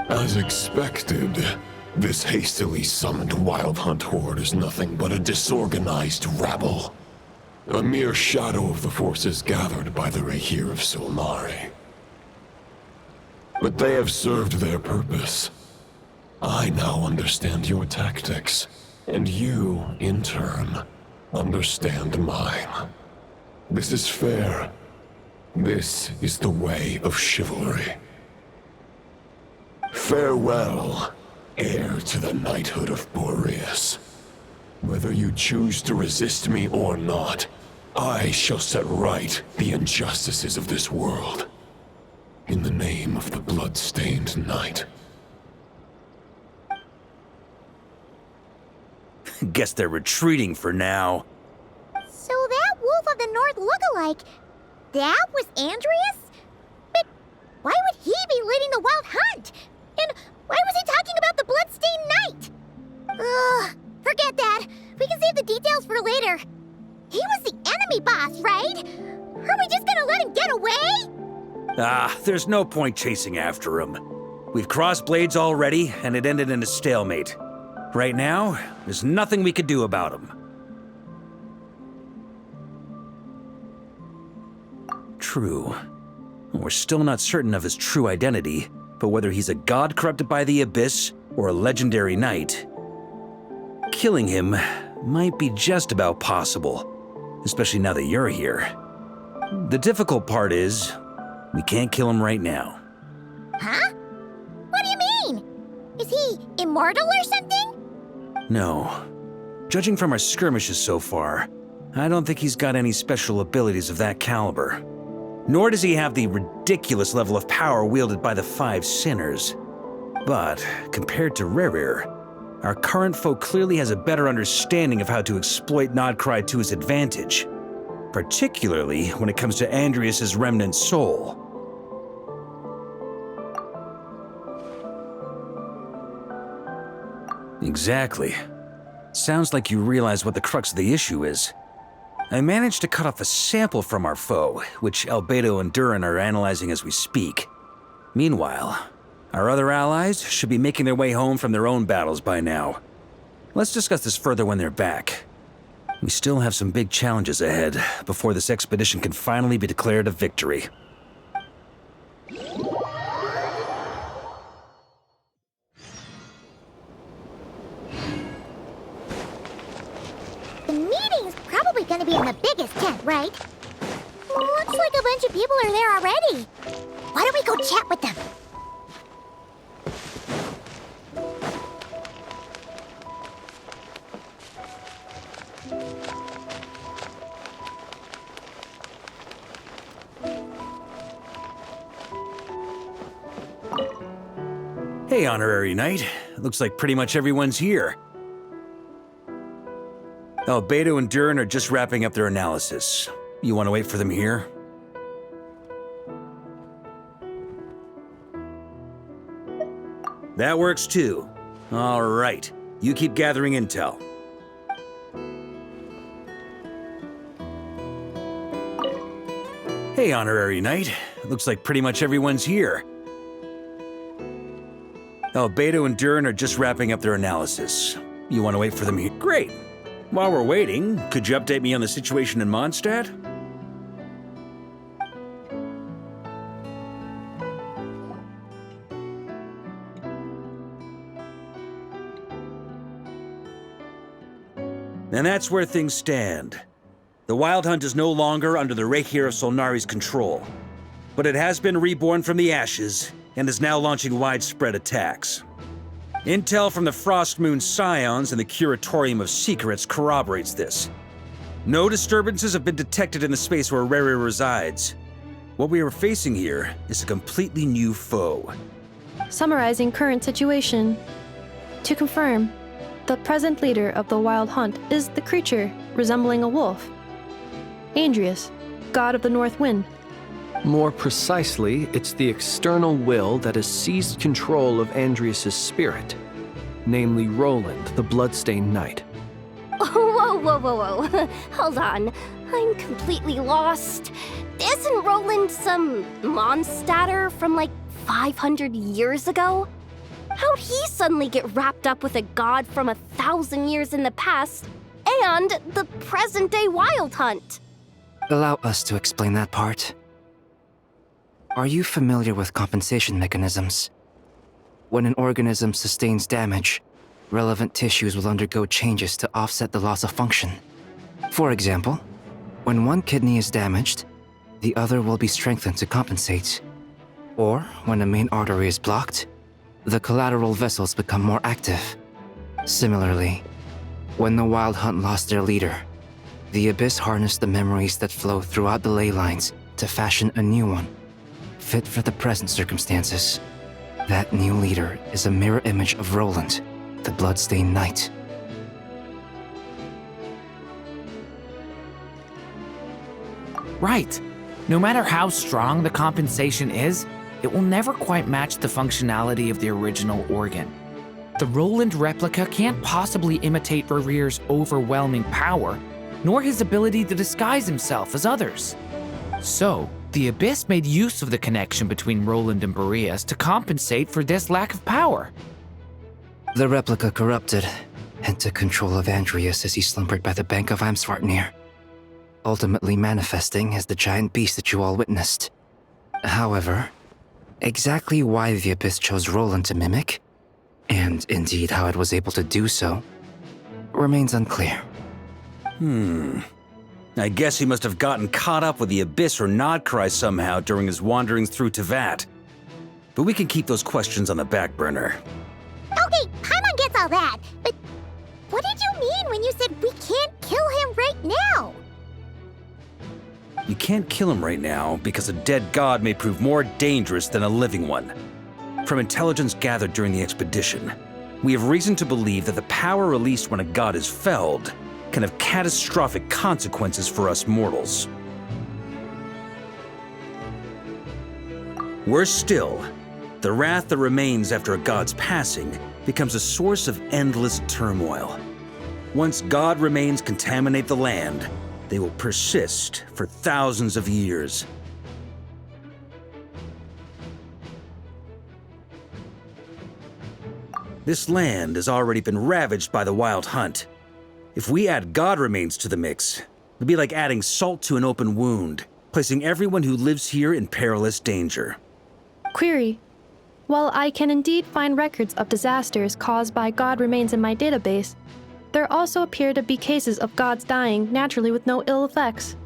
As expected, this hastily summoned Wild Hunt horde is nothing but a disorganized rabble. A mere shadow of the forces gathered by the Rahir of Solnari. But they have served their purpose. I now understand your tactics, and you, in turn, understand mine. This is fair. This is the way of chivalry. Farewell, heir to the knighthood of Boreas. Whether you choose to resist me or not, I shall set right the injustices of this world. In the name of the blood-stained knight. Guess they're retreating for now. So that Wolf of the North lookalike, that was Andreas? But why would he be leading the Wild Hunt? And why was he talking about the Bloodstained Knight? Ugh, forget that. We can save the details for later. He was the enemy boss, right? Are we just gonna let him get away? There's no point chasing after him. We've crossed blades already, and it ended in a stalemate. Right now, there's nothing we could do about him. True. We're still not certain of his true identity, but whether he's a god corrupted by the Abyss or a legendary knight, killing him might be just about possible, especially now that you're here. The difficult part is, we can't kill him right now. Huh? What do you mean? Is he immortal or something? No. Judging from our skirmishes so far, I don't think he's got any special abilities of that caliber. Nor does he have the ridiculous level of power wielded by the Five Sinners. But, compared to Rerir, our current foe clearly has a better understanding of how to exploit Nodcry to his advantage, particularly when it comes to Andreas' remnant soul. Exactly. Sounds like you realize what the crux of the issue is. I managed to cut off a sample from our foe, which Albedo and Durin are analyzing as we speak. Meanwhile, our other allies should be making their way home from their own battles by now. Let's discuss this further when they're back. We still have some big challenges ahead before this expedition can finally be declared a victory. The meeting's probably gonna be in the biggest tent, right? Looks like a bunch of people are there already. Why don't we go chat with them? Hey, Honorary Knight. Looks like pretty much everyone's here. Albedo and Durin are just wrapping up their analysis. You want to wait for them here? That works too. All right. You keep gathering intel. Hey, Honorary Knight. Looks like pretty much everyone's here. Albedo and Durin are just wrapping up their analysis. You want to wait for them here? Great. While we're waiting, could you update me on the situation in Mondstadt? And that's where things stand. The Wild Hunt is no longer under the Reikir of Solnari's control, but it has been reborn from the ashes and is now launching widespread attacks. Intel from the Frostmoon Scions and the Curatorium of Secrets corroborates this. No disturbances have been detected in the space where Rere resides. What we are facing here is a completely new foe. Summarizing current situation. To confirm, the present leader of the Wild Hunt is the creature resembling a wolf. Andrius, god of the North Wind. More precisely, it's the external will that has seized control of Andrius' spirit, namely Roland, the Bloodstained Knight. Whoa, whoa, whoa, whoa. Hold on. I'm completely lost. Isn't Roland some Mondstadter from like 500 years ago? How'd he suddenly get wrapped up with a god from 1,000 years in the past and the present-day Wild Hunt? Allow us to explain that part. Are you familiar with compensation mechanisms? When an organism sustains damage, relevant tissues will undergo changes to offset the loss of function. For example, when one kidney is damaged, the other will be strengthened to compensate. Or, when a main artery is blocked, the collateral vessels become more active. Similarly, when the Wild Hunt lost their leader, the Abyss harnessed the memories that flow throughout the ley lines to fashion a new one, fit for the present circumstances. That new leader is a mirror image of Roland, the Bloodstained Knight. Right. No matter how strong the compensation is, it will never quite match the functionality of the original organ. The Roland replica can't possibly imitate Rere's overwhelming power, nor his ability to disguise himself as others. So, the Abyss made use of the connection between Roland and Boreas to compensate for this lack of power. The replica corrupted and took control of Andrius as he slumbered by the bank of Amsvartnir, ultimately manifesting as the giant beast that you all witnessed. However, exactly why the Abyss chose Roland to mimic, and indeed how it was able to do so, remains unclear. I guess he must have gotten caught up with the Abyss or Nodcry somehow during his wanderings through Tevat. But we can keep those questions on the back burner. Okay, Paimon gets all that, but what did you mean when you said we can't kill him right now? You can't kill him right now because a dead god may prove more dangerous than a living one. From intelligence gathered during the expedition, we have reason to believe that the power released when a god is felled can have catastrophic consequences for us mortals. Worse still, the wrath that remains after a god's passing becomes a source of endless turmoil. Once god remains contaminate the land, they will persist for thousands of years. This land has already been ravaged by the Wild Hunt. If we add god remains to the mix, it'd be like adding salt to an open wound, placing everyone who lives here in perilous danger. Query. While I can indeed find records of disasters caused by god remains in my database, there also appear to be cases of gods dying naturally with no ill effects.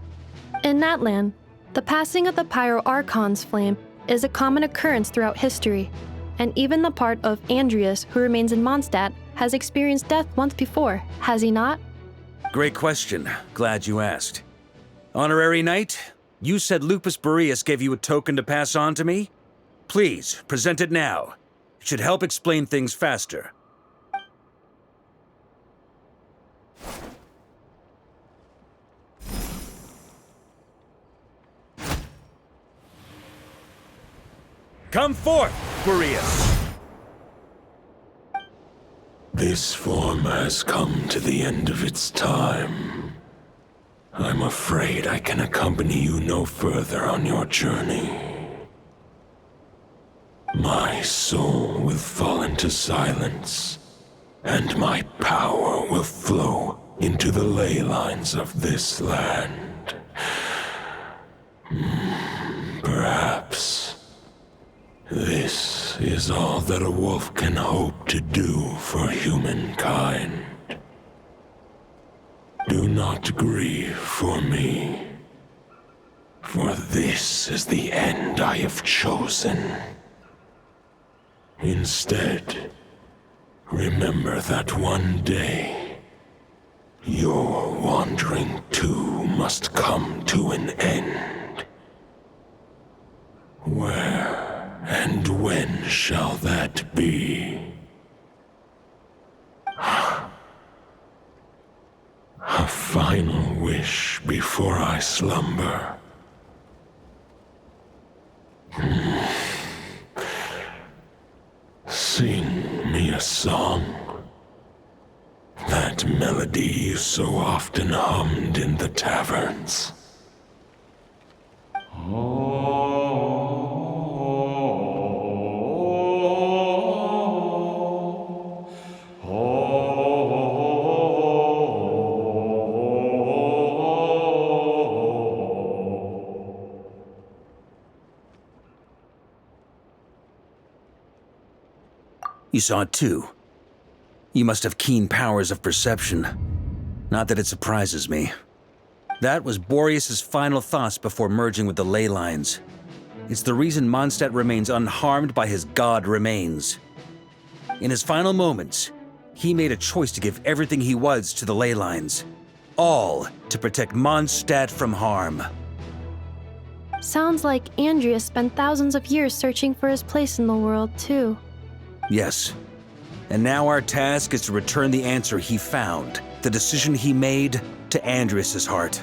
In that land, the passing of the Pyro-Archon's flame is a common occurrence throughout history, and even the part of Andrius who remains in Mondstadt has experienced death once before, has he not? Great question. Glad you asked. Honorary Knight, you said Lupus Boreas gave you a token to pass on to me? Please, present it now. It should help explain things faster. Come forth, Boreas! This form has come to the end of its time. I'm afraid I can accompany you no further on your journey. My soul will fall into silence, and my power will flow into the ley lines of this land. Perhaps this is all that a wolf can hope to do for humankind. Do not grieve for me. this is the end I have chosen. Instead, remember that one day, your wandering too must come to an end. Where and when shall that be? A final wish before I slumber. Sing me a song. That melody you so often hummed in the taverns. You saw it too. You must have keen powers of perception. Not that it surprises me. That was Boreas's final thoughts before merging with the ley lines. It's the reason Mondstadt remains unharmed by his god remains. In his final moments, he made a choice to give everything he was to the ley lines. All to protect Mondstadt from harm. Sounds like Andrea spent thousands of years searching for his place in the world, too. Yes. And now our task is to return the answer he found, the decision he made, to Andrias' heart.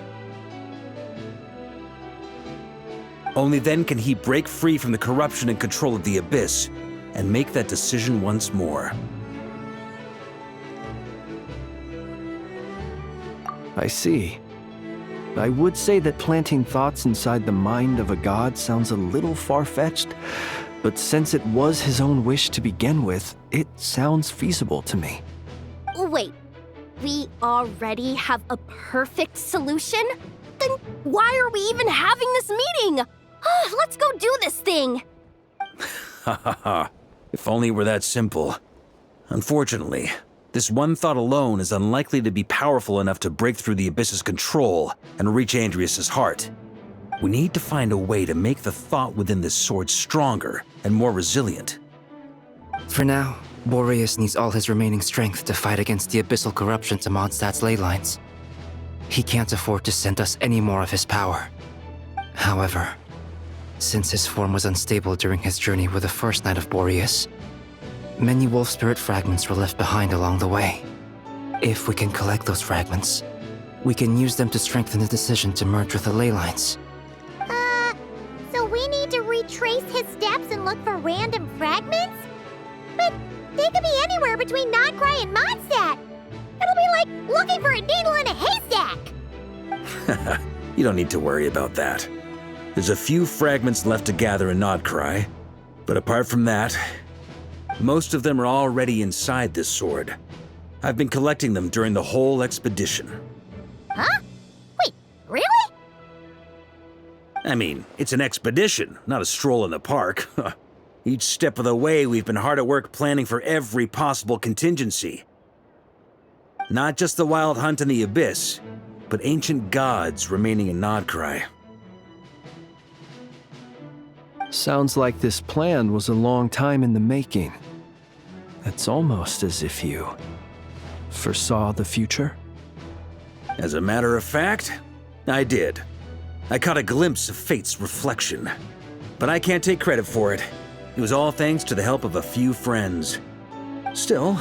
Only then can he break free from the corruption and control of the Abyss, and make that decision once more. I see. I would say that planting thoughts inside the mind of a god sounds a little far-fetched, but since it was his own wish to begin with, it sounds feasible to me. Wait, we already have a perfect solution? Then why are we even having this meeting? Let's go do this thing! Ha ha ha. If only it were that simple. Unfortunately, this one thought alone is unlikely to be powerful enough to break through the Abyss's control and reach Andrias' heart. We need to find a way to make the thought within this sword stronger and more resilient. For now, Boreas needs all his remaining strength to fight against the abyssal corruption to Mondstadt's ley lines. He can't afford to send us any more of his power. However, since his form was unstable during his journey with the first Knight of Boreas, many wolf spirit fragments were left behind along the way. If we can collect those fragments, we can use them to strengthen the decision to merge with the ley lines. So we need to retrace his steps and look for random fragments? But they could be anywhere between Nodcry and Mondstadt. It'll be like looking for a needle in a haystack. You don't need to worry about that. There's a few fragments left to gather in Nodcry, but apart from that, most of them are already inside this sword. I've been collecting them during the whole expedition. Huh? Wait, really? I mean, it's an expedition, not a stroll in the park. Each step of the way, we've been hard at work planning for every possible contingency. Not just the wild hunt in the Abyss, but ancient gods remaining in Nodcry. Sounds like this plan was a long time in the making. It's almost as if you foresaw the future. As a matter of fact, I did. I caught a glimpse of fate's reflection. But I can't take credit for it. It was all thanks to the help of a few friends. Still,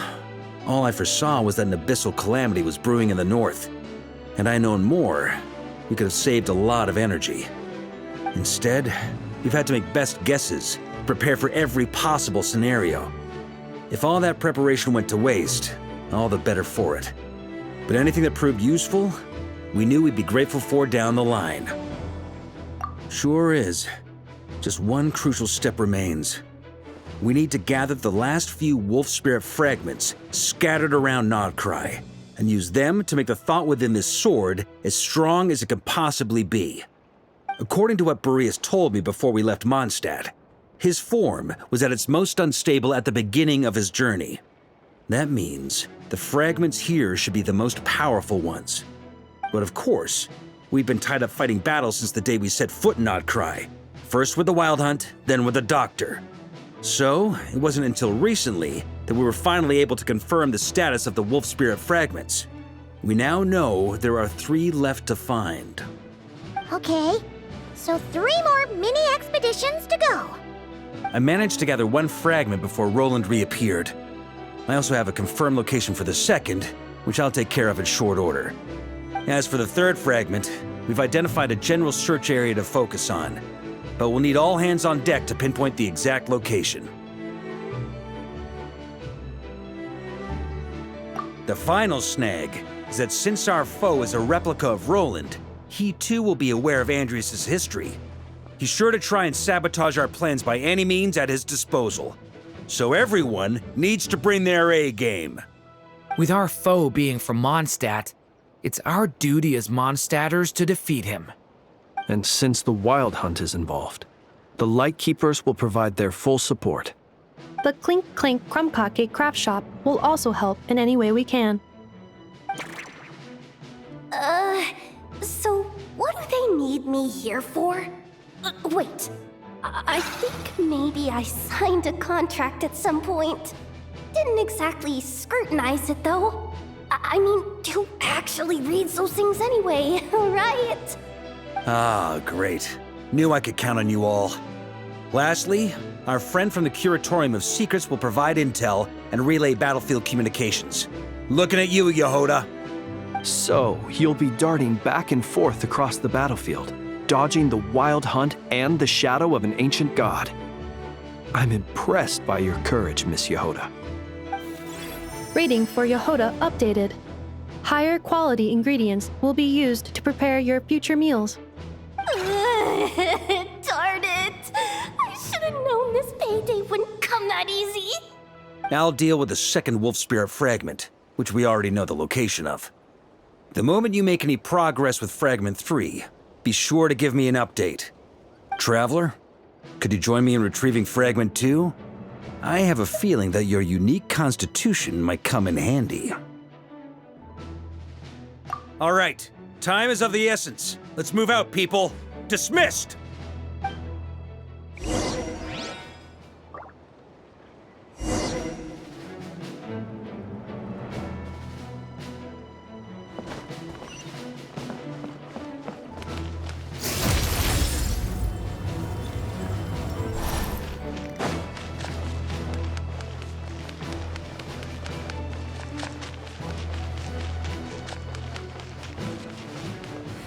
all I foresaw was that an abyssal calamity was brewing in the north. Had I known more, we could have saved a lot of energy. Instead, we've had to make best guesses, prepare for every possible scenario. If all that preparation went to waste, all the better for it. But anything that proved useful, we knew we'd be grateful for down the line. Sure is. Just one crucial step remains. We need to gather the last few wolf spirit fragments scattered around Nodcry, and use them to make the thought within this sword as strong as it can possibly be. According to what Boreas told me before we left Mondstadt, his form was at its most unstable at the beginning of his journey. That means the fragments here should be the most powerful ones. But of course, We've been tied up fighting battles since the day we set foot in Nodcry. First with the Wild Hunt, then with the Doctor. So, it wasn't until recently that we were finally able to confirm the status of the Wolf Spirit fragments. We now know there are 3 left to find. Okay, so 3 more mini expeditions to go. I managed to gather 1 fragment before Roland reappeared. I also have a confirmed location for the second, which I'll take care of in short order. As for the 3rd fragment, we've identified a general search area to focus on, but we'll need all hands on deck to pinpoint the exact location. The final snag is that since our foe is a replica of Roland, he too will be aware of Andrias' history. He's sure to try and sabotage our plans by any means at his disposal. So everyone needs to bring their A game. With our foe being from Mondstadt, it's our duty as Mondstadters to defeat him. And since the Wild Hunt is involved, the Lightkeepers will provide their full support. The Clink Clink Krumkake craft shop will also help in any way we can. So what do they need me here for? Wait, I think maybe I signed a contract at some point. Didn't exactly scrutinize it though. I mean, who actually reads those things anyway, right? Ah, great. Knew I could count on you all. Lastly, our friend from the Curatorium of Secrets will provide intel and relay battlefield communications. Looking at you, Yehoda. So, you'll be darting back and forth across the battlefield, dodging the Wild Hunt and the shadow of an ancient god. I'm impressed by your courage, Miss Yehoda. Rating for Yehoda updated. Higher quality ingredients will be used to prepare your future meals. Darn it! I should have known this payday wouldn't come that easy. I'll deal with the second Wolf Spirit fragment, which we already know the location of. The moment you make any progress with Fragment 3, be sure to give me an update. Traveler, could you join me in retrieving Fragment 2? I have a feeling that your unique constitution might come in handy. All right, time is of the essence. Let's move out, people. Dismissed!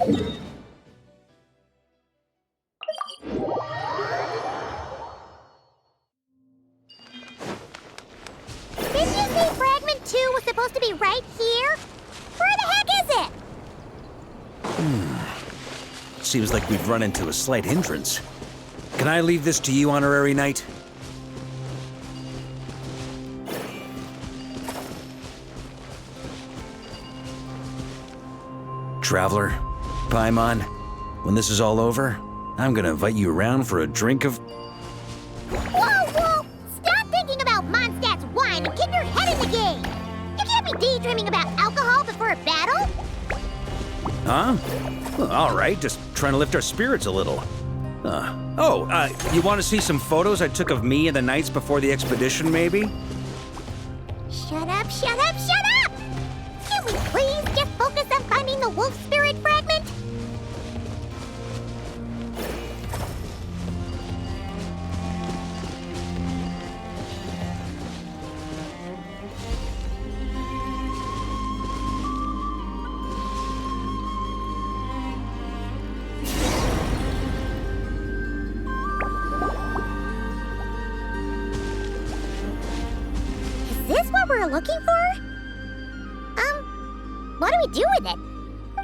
Didn't you say Fragment 2 was supposed to be right here? Where the heck is it? Seems like we've run into a slight hindrance. Can I leave this to you, Honorary Knight? Traveler, Paimon, when this is all over, I'm gonna invite you around for a drink of... Whoa! Stop thinking about Mondstadt's wine and keep your head in the game! You can't be daydreaming about alcohol before a battle! Huh? Well, all right, just trying to lift our spirits a little. You want to see some photos I took of me and the Knights before the expedition, maybe? Shut up! Can we please just focus on finding the Wolf Spirit fragment? Is this what we're looking for? What do we do with it?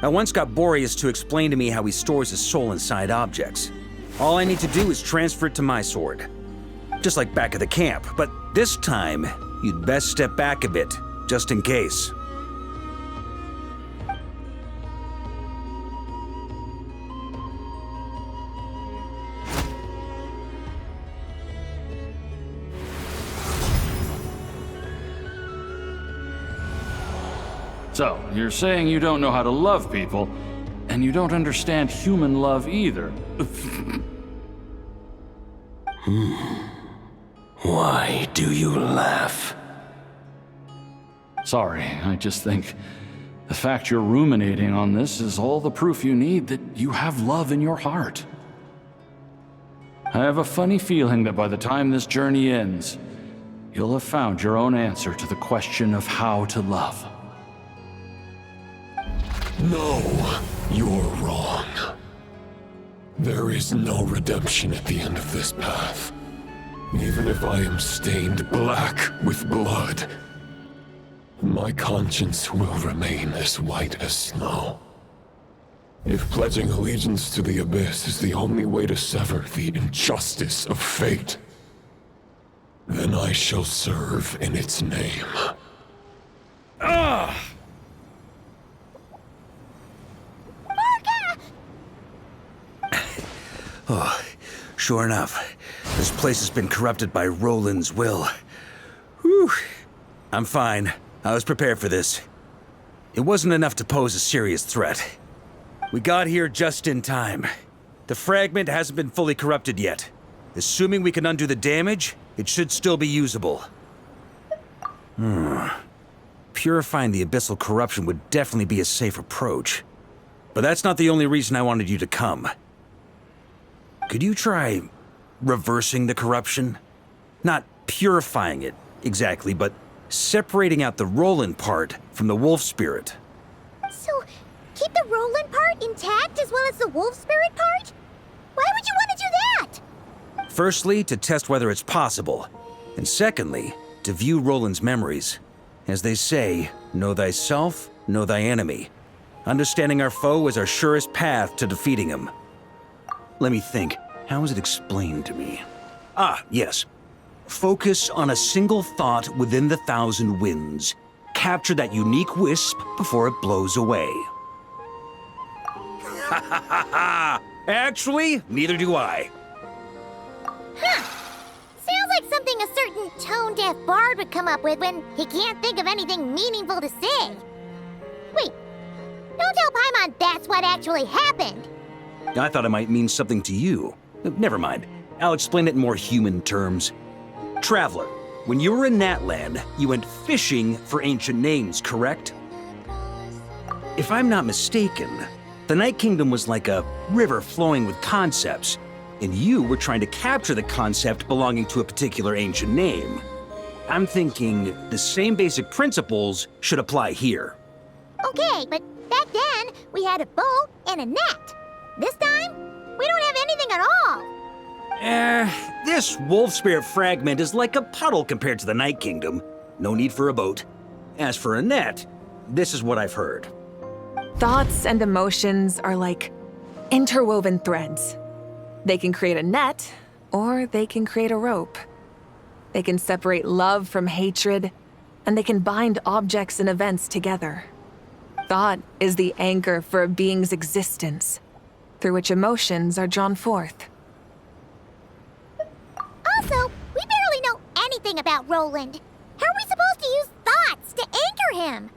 I once got Boreas to explain to me how he stores his soul inside objects. All I need to do is transfer it to my sword. Just like back at the camp, but this time, you'd best step back a bit, just in case. So, you're saying you don't know how to love people, And you don't understand human love either. Why do you laugh? Sorry, I just think the fact you're ruminating on this is all the proof you need that you have love in your heart. I have a funny feeling that by the time this journey ends, you'll have found your own answer to the question of how to love. No, you're wrong. There is no redemption at the end of this path. Even if I am stained black with blood, my conscience will remain as white as snow. If pledging allegiance to the Abyss is the only way to sever the injustice of fate, then I shall serve in its name. Ugh! Oh, sure enough, this place has been corrupted by Roland's will. Whew. I'm fine. I was prepared for this. It wasn't enough to pose a serious threat. We got here just in time. The fragment hasn't been fully corrupted yet. Assuming we can undo the damage, it should still be usable. Purifying the abyssal corruption would definitely be a safe approach. But that's not the only reason I wanted you to come. Could you try reversing the corruption? Not purifying it, exactly, but separating out the Roland part from the wolf spirit. So, keep the Roland part intact as well as the wolf spirit part? Why would you want to do that? Firstly, to test whether it's possible. And secondly, to view Roland's memories. As they say, know thyself, know thy enemy. Understanding our foe is our surest path to defeating him. Let me think. How was it explained to me? Ah, yes. Focus on a single thought within the 1,000 winds. Capture that unique wisp before it blows away. Ha ha ha ha! Actually, neither do I. Huh. Sounds like something a certain tone-deaf bard would come up with when he can't think of anything meaningful to say. Wait, don't tell Paimon that's what actually happened. I thought it might mean something to you. Never mind. I'll explain it in more human terms. Traveler, when you were in Natland, you went fishing for ancient names, correct? If I'm not mistaken, the Night Kingdom was like a river flowing with concepts, and you were trying to capture the concept belonging to a particular ancient name. I'm thinking the same basic principles should apply here. Okay, but back then, we had a boat and a net. This time, we don't have anything at all. This wolf spirit fragment is like a puddle compared to the Night Kingdom. No need for a boat. As for a net, this is what I've heard. Thoughts and emotions are like interwoven threads. They can create a net, or they can create a rope. They can separate love from hatred, and they can bind objects and events together. Thought is the anchor for a being's existence, through which emotions are drawn forth. Also, we barely know anything about Roland. How are we supposed to use thoughts to anchor him?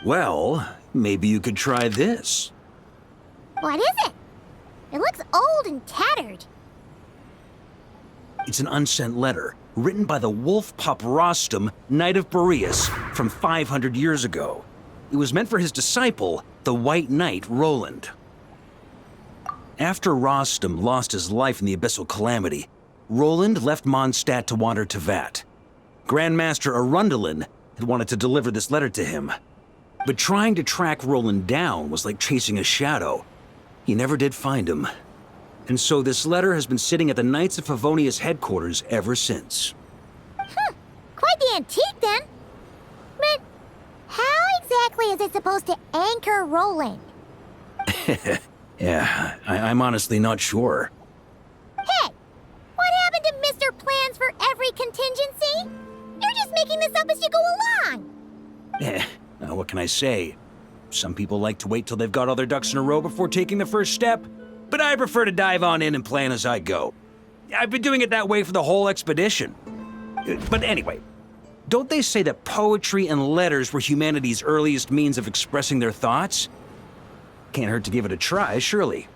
Well, maybe you could try this. What is it? It looks old and tattered. It's an unsent letter, written by the wolf pup Rostam, Knight of Boreas, from 500 years ago. It was meant for his disciple, the White Knight Roland. After Rostam lost his life in the Abyssal Calamity, Roland left Mondstadt to wander to Vat. Grand Master Arundelen had wanted to deliver this letter to him. But trying to track Roland down was like chasing a shadow. He never did find him. And so this letter has been sitting at the Knights of Favonius headquarters ever since. Quite the antique then. But how exactly is it supposed to anchor Roland? Yeah, I'm honestly not sure. Hey, what happened to Mr. Plans for every contingency? You're just making this up as you go along. Now what can I say? Some people like to wait till they've got all their ducks in a row before taking the first step, but I prefer to dive on in and plan as I go. I've been doing it that way for the whole expedition. But anyway, don't they say that poetry and letters were humanity's earliest means of expressing their thoughts? Can't hurt to give it a try, surely.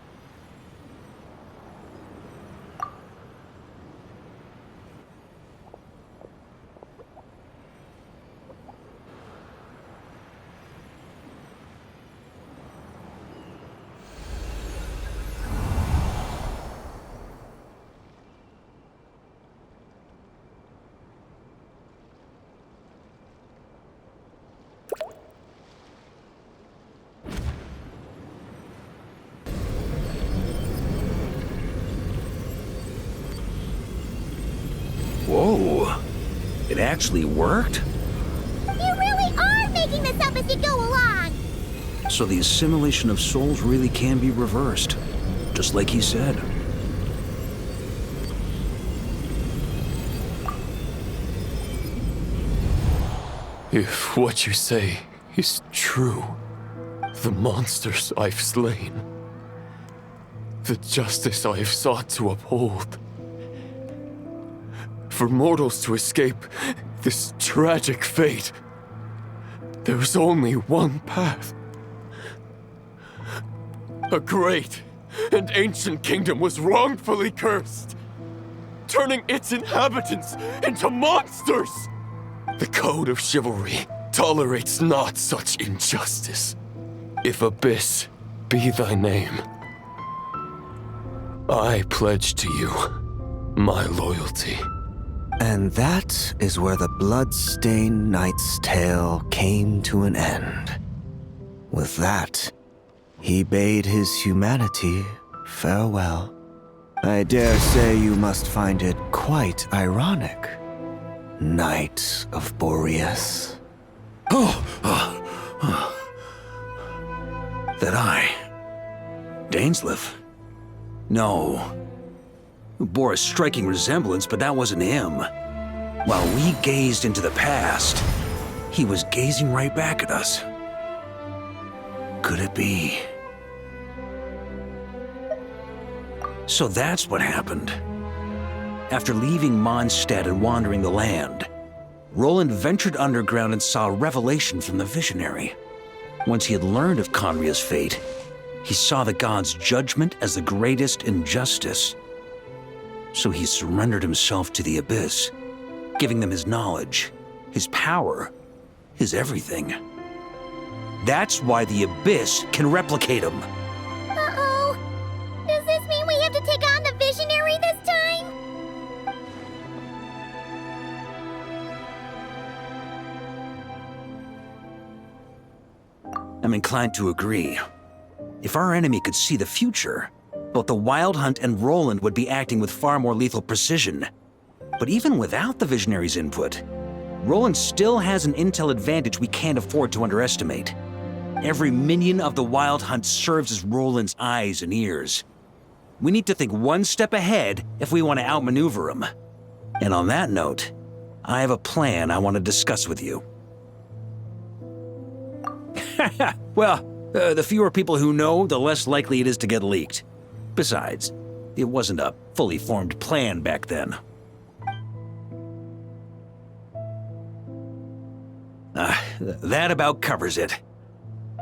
Whoa, it actually worked? You really are making this up as you go along! So the assimilation of souls really can be reversed, just like he said. If what you say is true, the monsters I've slain, the justice I have sought to uphold, for mortals to escape this tragic fate, there is only one path. A great and ancient kingdom was wrongfully cursed, turning its inhabitants into monsters. The code of chivalry tolerates not such injustice. If Abyss be thy name, I pledge to you my loyalty. And that is where the blood-stained knight's tale came to an end. With that, he bade his humanity farewell. I dare say you must find it quite ironic, Knight of Boreas. That I, Dainsleif? No. Bore a striking resemblance, but that wasn't him. While we gazed into the past, he was gazing right back at us. Could it be? So that's what happened. After leaving Mondstadt and wandering the land, Roland ventured underground and saw a revelation from the visionary. Once he had learned of Conria's fate, he saw the gods' judgment as the greatest injustice. So he surrendered himself to the Abyss, giving them his knowledge, his power, his everything. That's why the Abyss can replicate him. Uh-oh. Does this mean we have to take on the Visionary this time? I'm inclined to agree. If our enemy could see the future, both the Wild Hunt and Roland would be acting with far more lethal precision. But even without the Visionary's input, Roland still has an intel advantage we can't afford to underestimate. Every minion of the Wild Hunt serves as Roland's eyes and ears. We need to think one step ahead if we want to outmaneuver him. And on that note, I have a plan I want to discuss with you. Well, the fewer people who know, the less likely it is to get leaked. Besides, it wasn't a fully formed plan back then. That about covers it.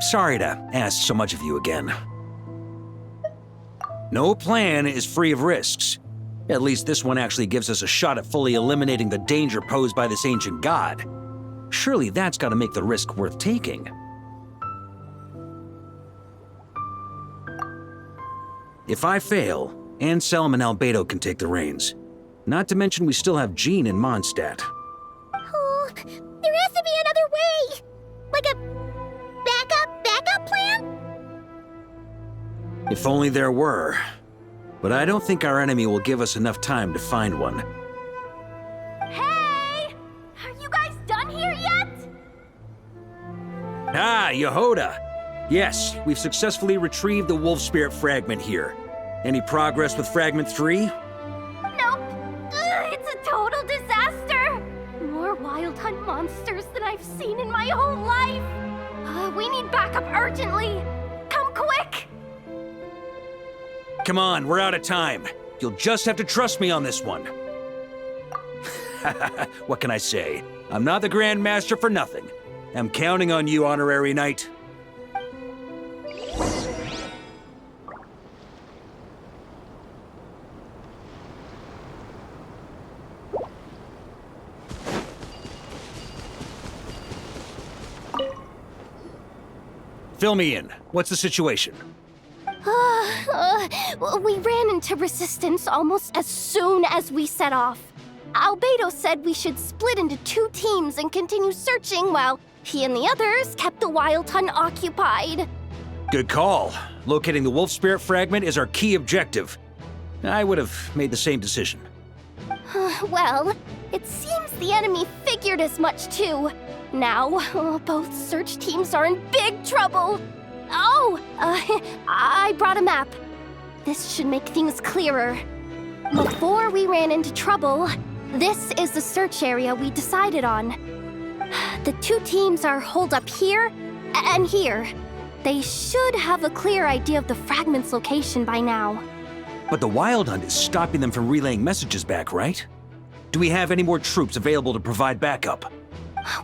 Sorry to ask so much of you again. No plan is free of risks. At least this one actually gives us a shot at fully eliminating the danger posed by this ancient god. Surely that's got to make the risk worth taking. If I fail, Anselm and Albedo can take the reins. Not to mention we still have Jean in Mondstadt. Oh, there has to be another way! Like a backup plan? If only there were. But I don't think our enemy will give us enough time to find one. Hey! Are you guys done here yet? Ah, Yehoda! Yes, we've successfully retrieved the Wolf Spirit fragment here. Any progress with Fragment 3? Nope. It's a total disaster. More Wild Hunt monsters than I've seen in my whole life. We need backup urgently. Come quick! Come on, we're out of time. You'll just have to trust me on this one. What can I say? I'm not the Grand Master for nothing. I'm counting on you, Honorary Knight. Fill me in. What's the situation? We ran into resistance almost as soon as we set off. Albedo said we should split into 2 teams and continue searching while he and the others kept the Wild Hunt occupied. Good call. Locating the Wolf Spirit fragment is our key objective. I would have made the same decision. Well, it seems the enemy figured as much too. Now, both search teams are in big trouble. Oh, I brought a map. This should make things clearer. Before we ran into trouble, this is the search area we decided on. The 2 teams are holed up here and here. They should have a clear idea of the fragment's location by now. But the Wild Hunt is stopping them from relaying messages back, right? Do we have any more troops available to provide backup?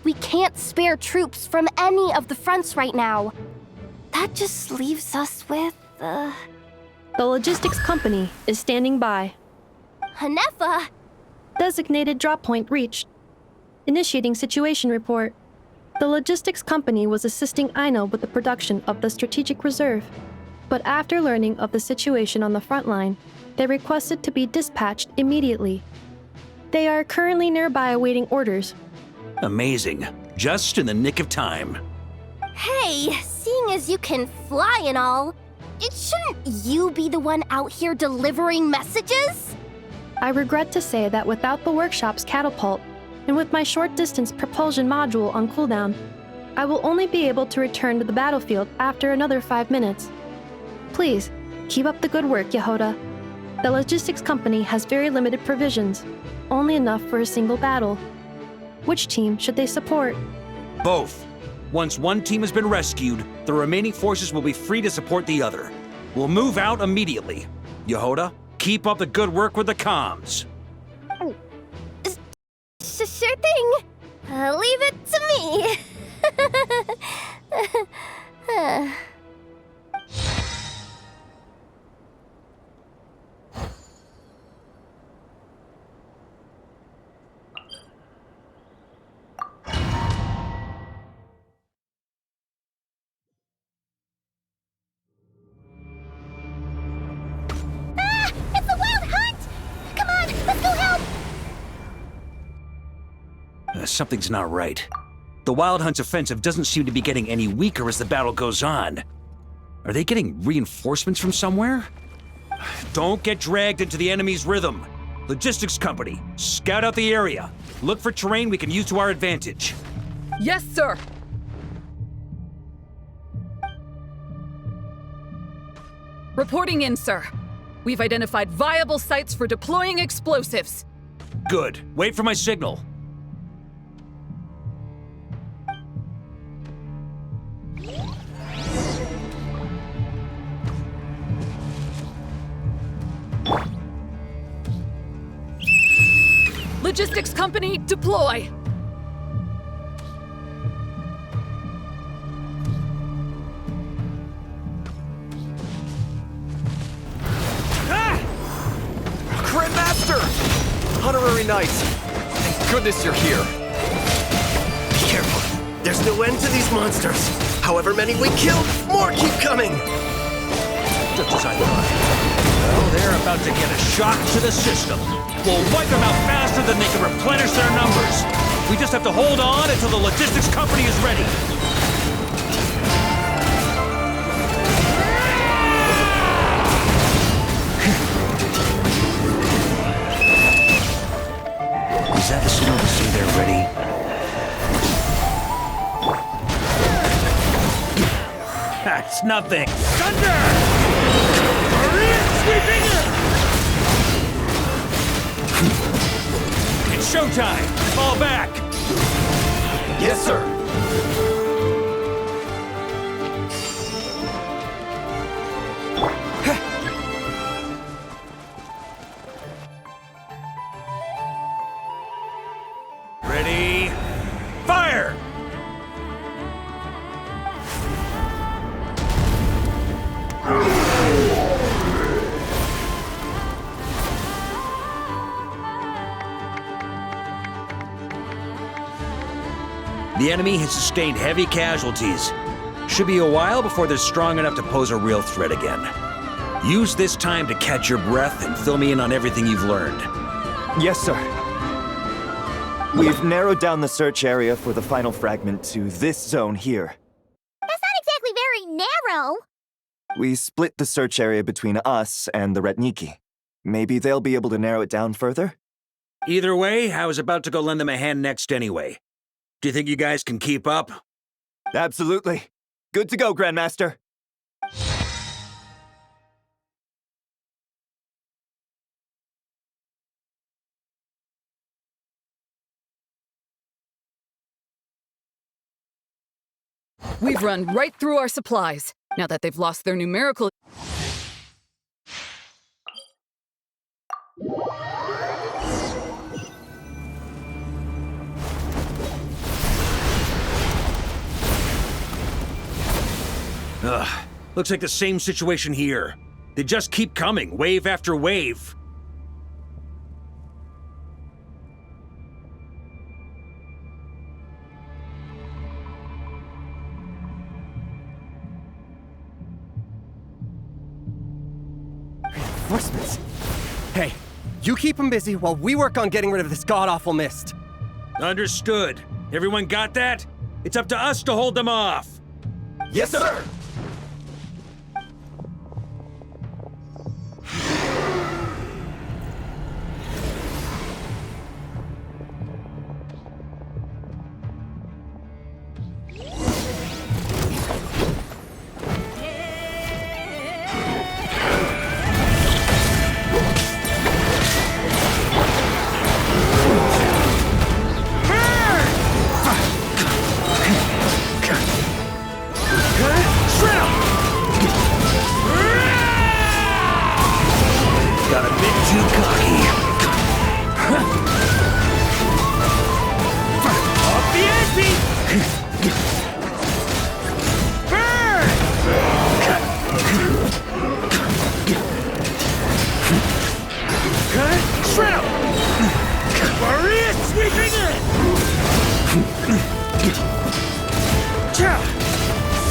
We can't spare troops from any of the fronts right now. That just leaves us with, The logistics company is standing by. Hanefa! Designated drop point reached. Initiating situation report. The logistics company was assisting Aino with the production of the strategic reserve. But after learning of the situation on the front line, they requested to be dispatched immediately. They are currently nearby awaiting orders. Amazing. Just in the nick of time. Hey, seeing as you can fly and all, shouldn't you be the one out here delivering messages? I regret to say that without the workshop's catapult, and with my short-distance propulsion module on cooldown, I will only be able to return to the battlefield after another 5 minutes. Please, keep up the good work, Yehoda. The logistics company has very limited provisions, only enough for a single battle. Which team should they support? Both. Once one team has been rescued, the remaining forces will be free to support the other. We'll move out immediately. Yehoda, keep up the good work with the comms. Sure thing. Leave it to me. It's the Wild Hunt! Come on, let's go help! Something's not right. The Wild Hunt's offensive doesn't seem to be getting any weaker as the battle goes on. Are they getting reinforcements from somewhere? Don't get dragged into the enemy's rhythm. Logistics company, scout out the area. Look for terrain we can use to our advantage. Yes, sir. Reporting in, sir. We've identified viable sites for deploying explosives. Good. Wait for my signal. Logistics company, deploy! Grand Master! Honorary Knight! Thank goodness you're here. Be careful. There's no end to these monsters. However many we kill, more keep coming. Just as I thought. Well, they're about to get a shock to the system. We'll wipe them out faster than they can replenish their numbers. We just have to hold on until the logistics company is ready. Is that the signal to say they're ready? That's nothing. Thunder! Hurry, sweeping in! It's showtime! Fall back! Yes, sir! Ready? Fire! The enemy has sustained heavy casualties. Should be a while before they're strong enough to pose a real threat again. Use this time to catch your breath and fill me in on everything you've learned. Yes, sir. We've narrowed down the search area for the final fragment to this zone here. That's not exactly very narrow. We split the search area between us and the Retniki. Maybe they'll be able to narrow it down further? Either way, I was about to go lend them a hand next anyway. Do you think you guys can keep up? Absolutely. Good to go, Grand Master. We've run right through our supplies. Now that they've lost their numerical... Ugh, looks like the same situation here. They just keep coming, wave after wave. Reinforcements. Hey, you keep them busy while we work on getting rid of this god-awful mist. Understood. Everyone got that? It's up to us to hold them off. Yes, sir! Got a bit too cocky. Off the ante! Shred him! Maria sweeping in!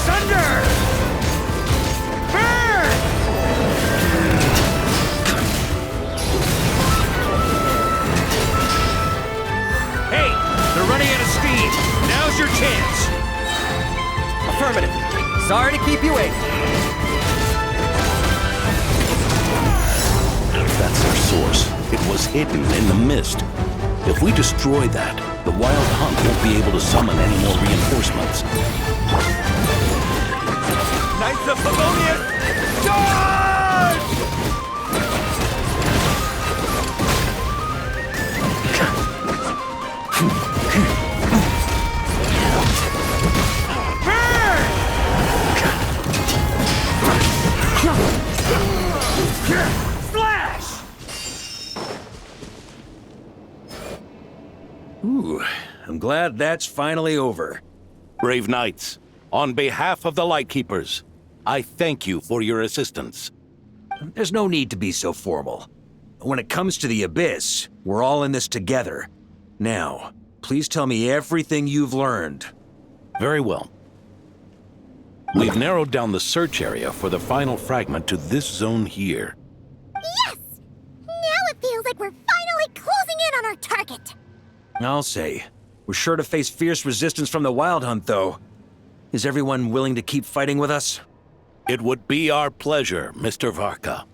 Thunder! Hey, they're running out of steam. Now's your chance. Affirmative. Sorry to keep you waiting. That's their source. It was hidden in the mist. If we destroy that, the Wild Hunt won't be able to summon any more reinforcements. Knights of Favonius, charge! Flash! Ooh, I'm glad that's finally over. Brave Knights, on behalf of the Lightkeepers, I thank you for your assistance. There's no need to be so formal. When it comes to the Abyss, we're all in this together. Now, please tell me everything you've learned. Very well. We've narrowed down the search area for the final fragment to this zone here. Yes! Now it feels like we're finally closing in on our target. I'll say. We're sure to face fierce resistance from the Wild Hunt, though. Is everyone willing to keep fighting with us? It would be our pleasure, Mr. Varka.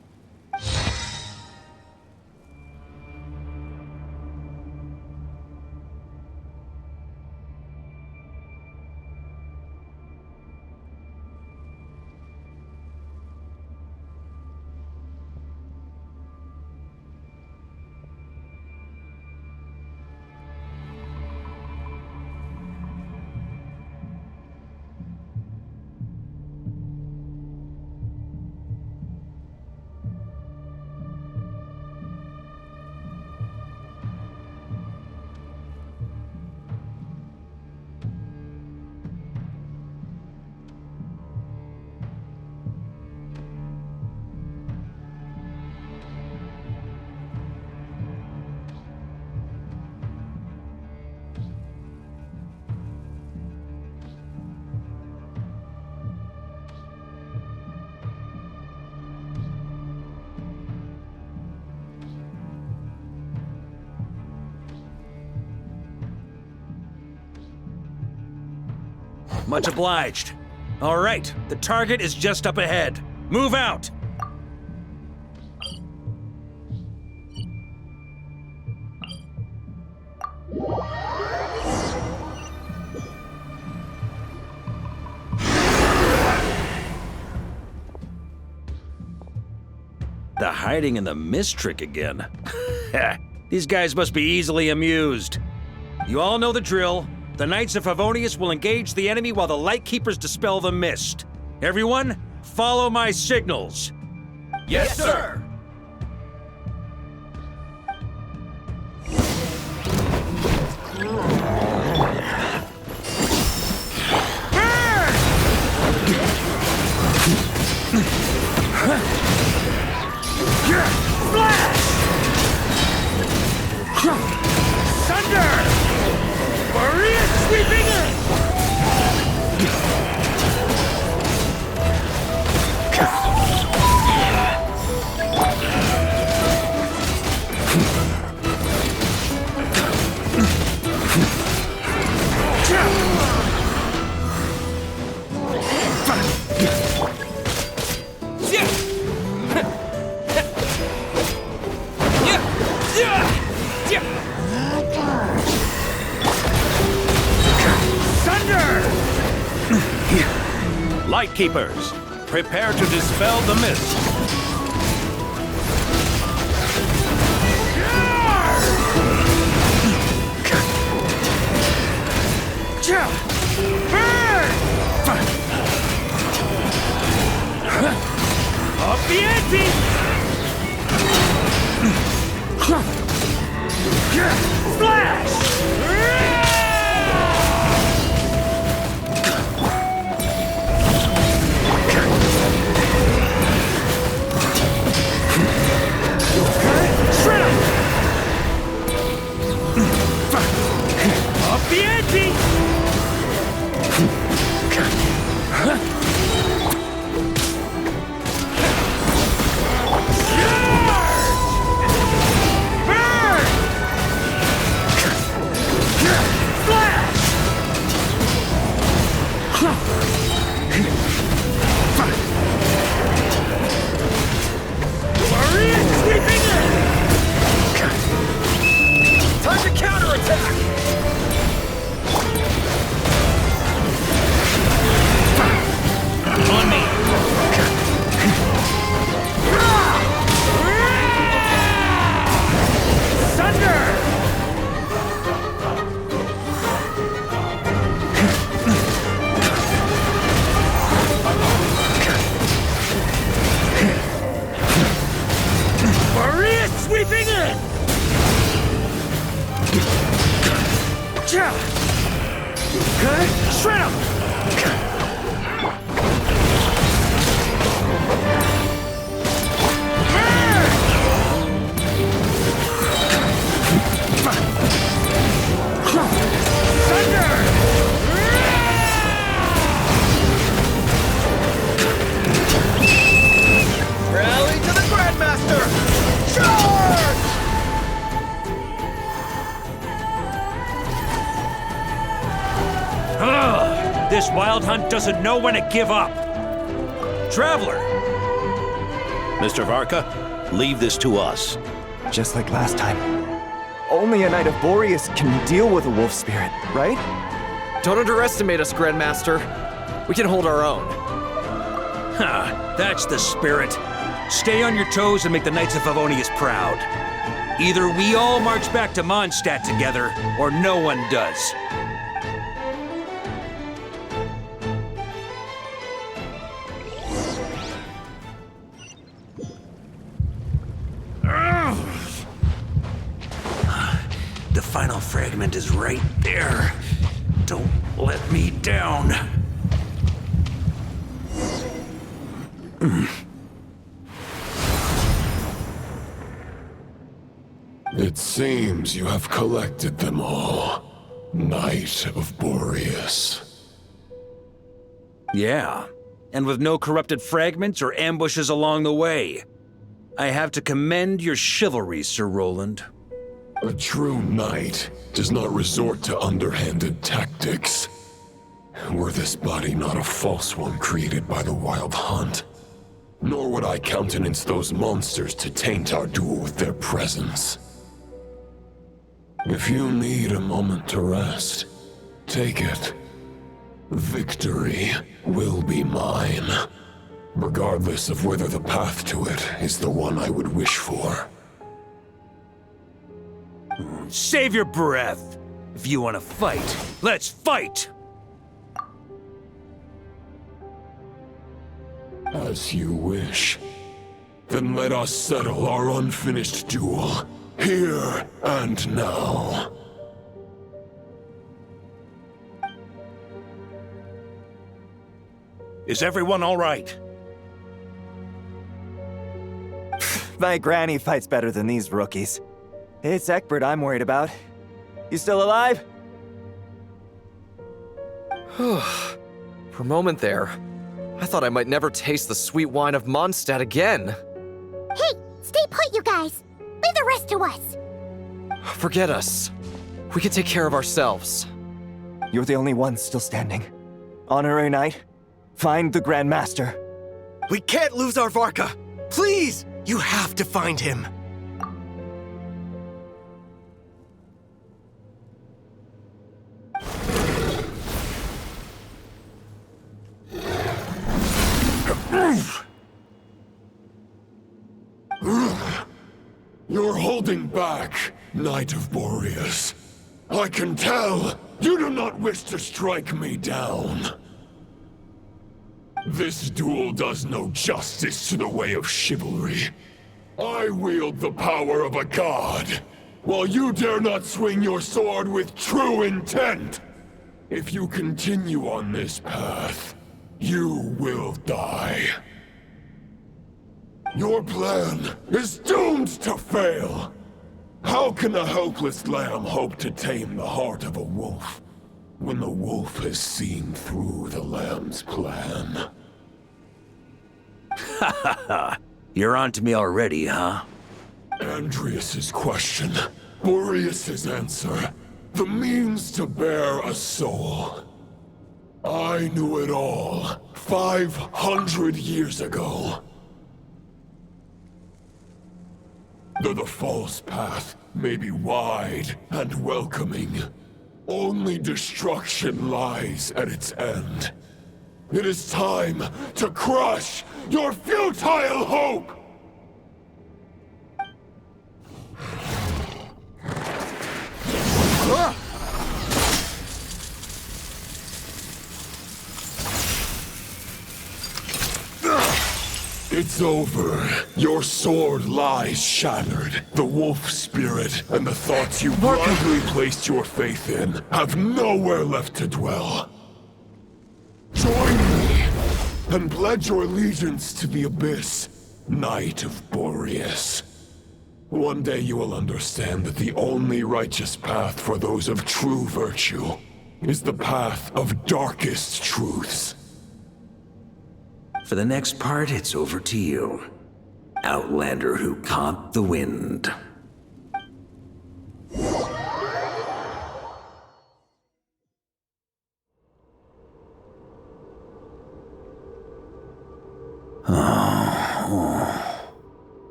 Much obliged. All right, the target is just up ahead. Move out! The hiding in the mist trick again. These guys must be easily amused. You all know the drill. The Knights of Favonius will engage the enemy while the Lightkeepers dispel the mist. Everyone, follow my signals. Yes, sir! Flash! Thunder! Maria sweeping in! Lightkeepers, prepare to dispel the mist. Up the ante! Flash! Up the ante! Time to counterattack! On me! Thunder! Maria sweeping in! Shred him! Rally to the Grand Master! Charge! Ugh, this wild hunt doesn't know when to give up. Traveler! Mr. Varka, leave this to us. Just like last time. Only a Knight of Boreas can deal with a wolf spirit, right? Don't underestimate us, Grand Master. We can hold our own. That's the spirit. Stay on your toes and make the Knights of Favonius proud. Either we all march back to Mondstadt together, or no one does. The final fragment is right there. Don't let me down. It seems you have collected them all, Knight of Boreas. Yeah, and with no corrupted fragments or ambushes along the way. I have to commend your chivalry, Sir Roland. A true knight does not resort to underhanded tactics. Were this body not a false one created by the Wild Hunt, nor would I countenance those monsters to taint our duel with their presence. If you need a moment to rest, take it. Victory will be mine, regardless of whether the path to it is the one I would wish for. Save your breath! If you want to fight, let's fight! As you wish. Then let us settle our unfinished duel, here and now. Is everyone all right? My granny fights better than these rookies. It's Egbert I'm worried about. You still alive? For a moment there, I thought I might never taste the sweet wine of Mondstadt again. Hey, stay put, you guys. Leave the rest to us. Forget us. We can take care of ourselves. You're the only one still standing. Honorary Knight, find the Grand Master. We can't lose our Varka! Please! You have to find him! You're holding back, Knight of Boreas. I can tell you do not wish to strike me down. This duel does no justice to the way of chivalry. I wield the power of a god, while you dare not swing your sword with true intent. If you continue on this path, you will die. Your plan is doomed to fail. How can a helpless lamb hope to tame the heart of a wolf, when the wolf has seen through the lamb's plan? Ha ha ha! You're on to me already, huh? Andreas's question, Boreas's answer, the means to bear a soul. I knew it all 500 years ago. Though the false path may be wide and welcoming, only destruction lies at its end. It is time to crush your futile hope! It's over. Your sword lies shattered. The wolf spirit and the thoughts you blindly placed your faith in have nowhere left to dwell. Join me and pledge your allegiance to the abyss, Knight of Boreas. One day you will understand that the only righteous path for those of true virtue is the path of darkest truths. For the next part, it's over to you. Outlander who caught the wind.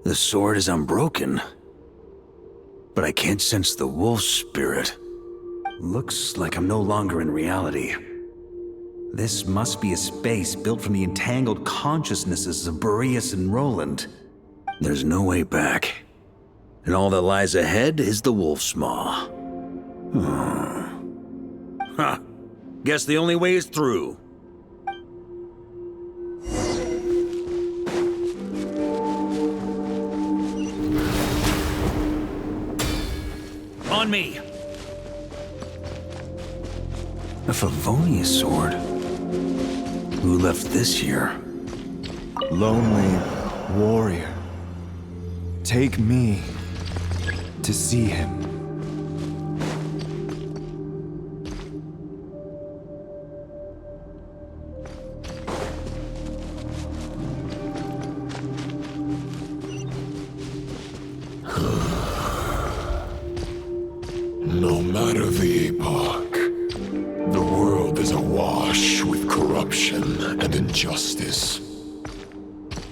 The sword is unbroken, but I can't sense the wolf spirit. Looks like I'm no longer in reality. This must be a space built from the entangled consciousnesses of Boreas and Roland. There's no way back. And all that lies ahead is the wolf's maw. Huh. Guess the only way is through. On me! A Favonius sword? Who left this here? Lonely warrior. Take me to see him. No matter matter the epoch, the world is awash with corruption and injustice.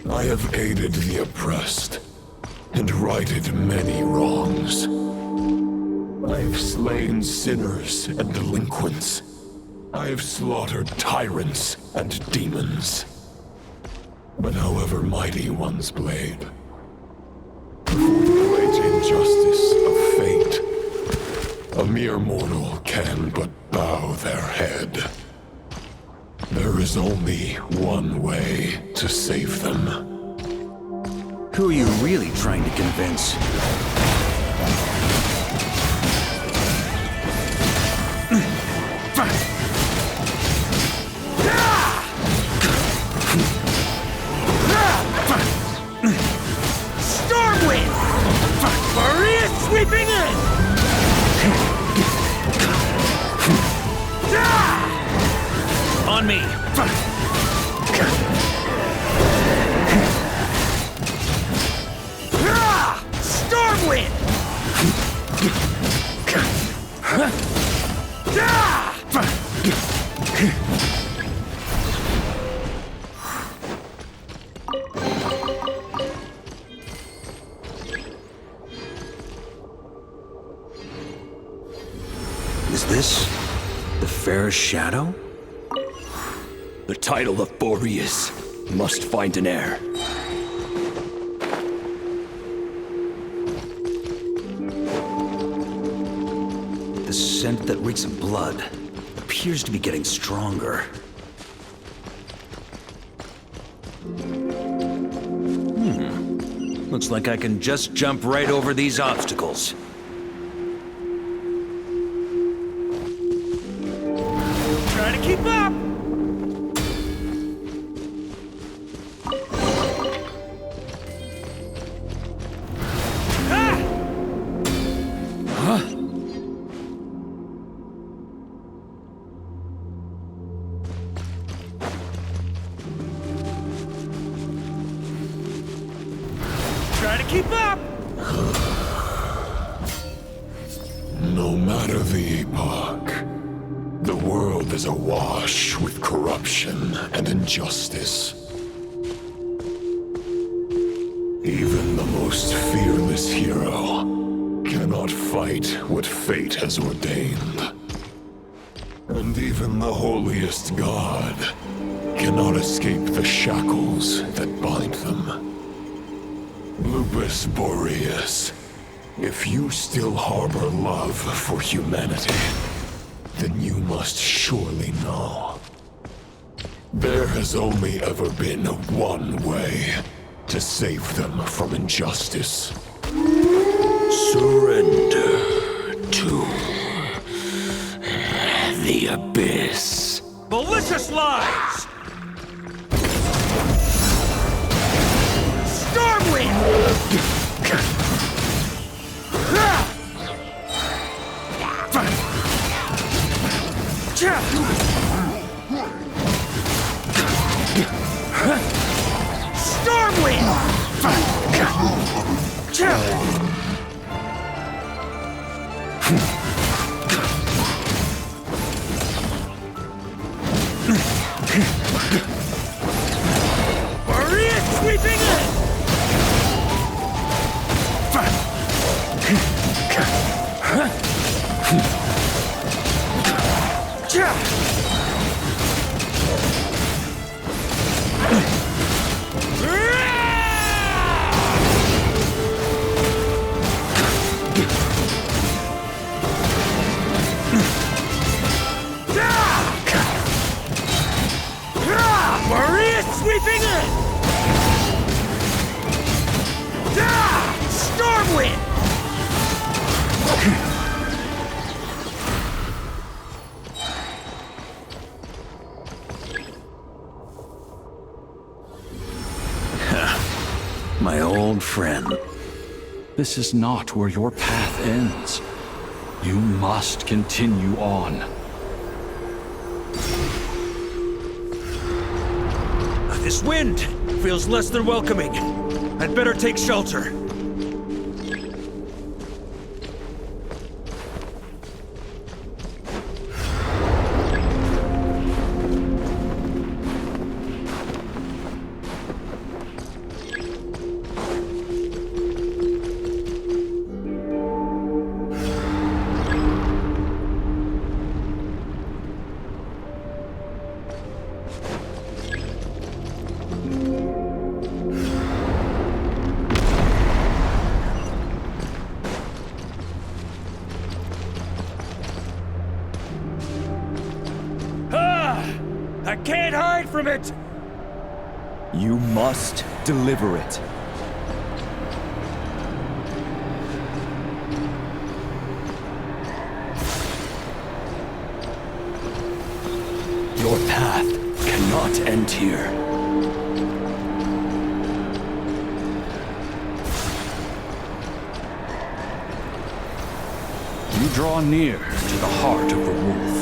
I have aided the oppressed and righted many wrongs. I have slain sinners and delinquents. I have slaughtered tyrants and demons. But however mighty one's blade, before the great injustice of fate, a mere mortal can but bow their head. There is only one way to save them. Who are you really trying to convince? Stormwind! Maria sweeping in! On me! Stormwind! Is this the fairest shadow? The title of Boreas must find an heir. The scent that reeks of blood appears to be getting stronger. Looks like I can just jump right over these obstacles. Trying to keep up! Trying to keep up! No matter the epoch, the world is awash with corruption and injustice. Even the most fearless hero cannot fight what fate has ordained. And even the holiest god cannot escape the shackles that bind them. Lupus Boreas, if you still harbor love for humanity, then you must surely know. There has only ever been one way to save them from injustice. Surrender to the abyss. Malicious lies! Stormwind! Maria sweeping in! Maria sweeping in! Stormwind! My old friend. This is not where your path ends. You must continue on. This wind feels less than welcoming. I'd better take shelter. from it! You must deliver it. Your path cannot end here. You draw near to the heart of the wolf.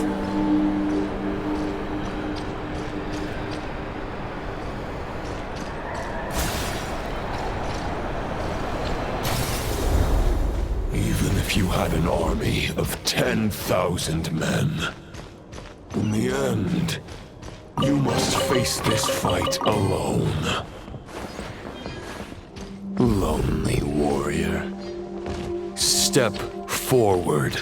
Even if you had an army of 10,000 men, in the end, you must face this fight alone. Lonely warrior. Step forward.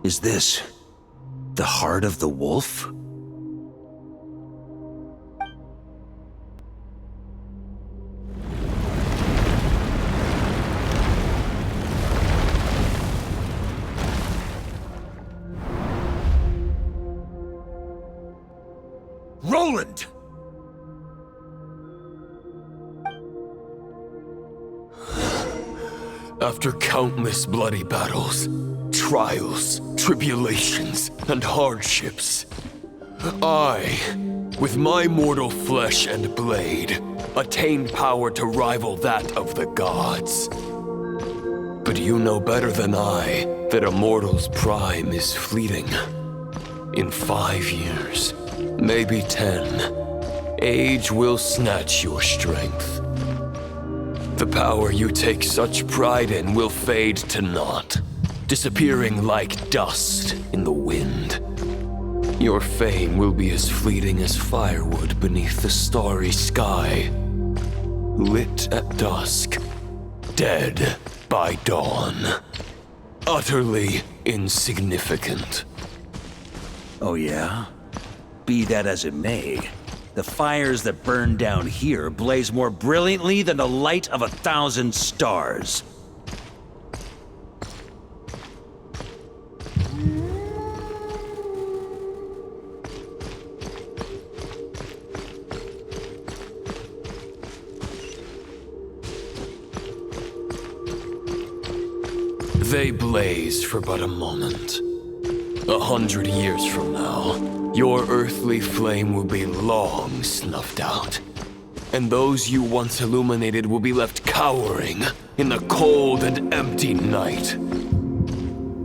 Is this the heart of the wolf? Roland! After countless bloody battles, trials, tribulations, and hardships, I, with my mortal flesh and blade, attained power to rival that of the gods. But you know better than I that a mortal's prime is fleeting. In 5 years, maybe 10, age will snatch your strength. The power you take such pride in will fade to naught, disappearing like dust in the wind. Your fame will be as fleeting as firewood beneath the starry sky, lit at dusk, dead by dawn, utterly insignificant. Oh yeah? Be that as it may, the fires that burn down here blaze more brilliantly than the light of 1,000 stars. They blaze for but a moment. 100 years from now, your earthly flame will be long snuffed out, and those you once illuminated will be left cowering in the cold and empty night.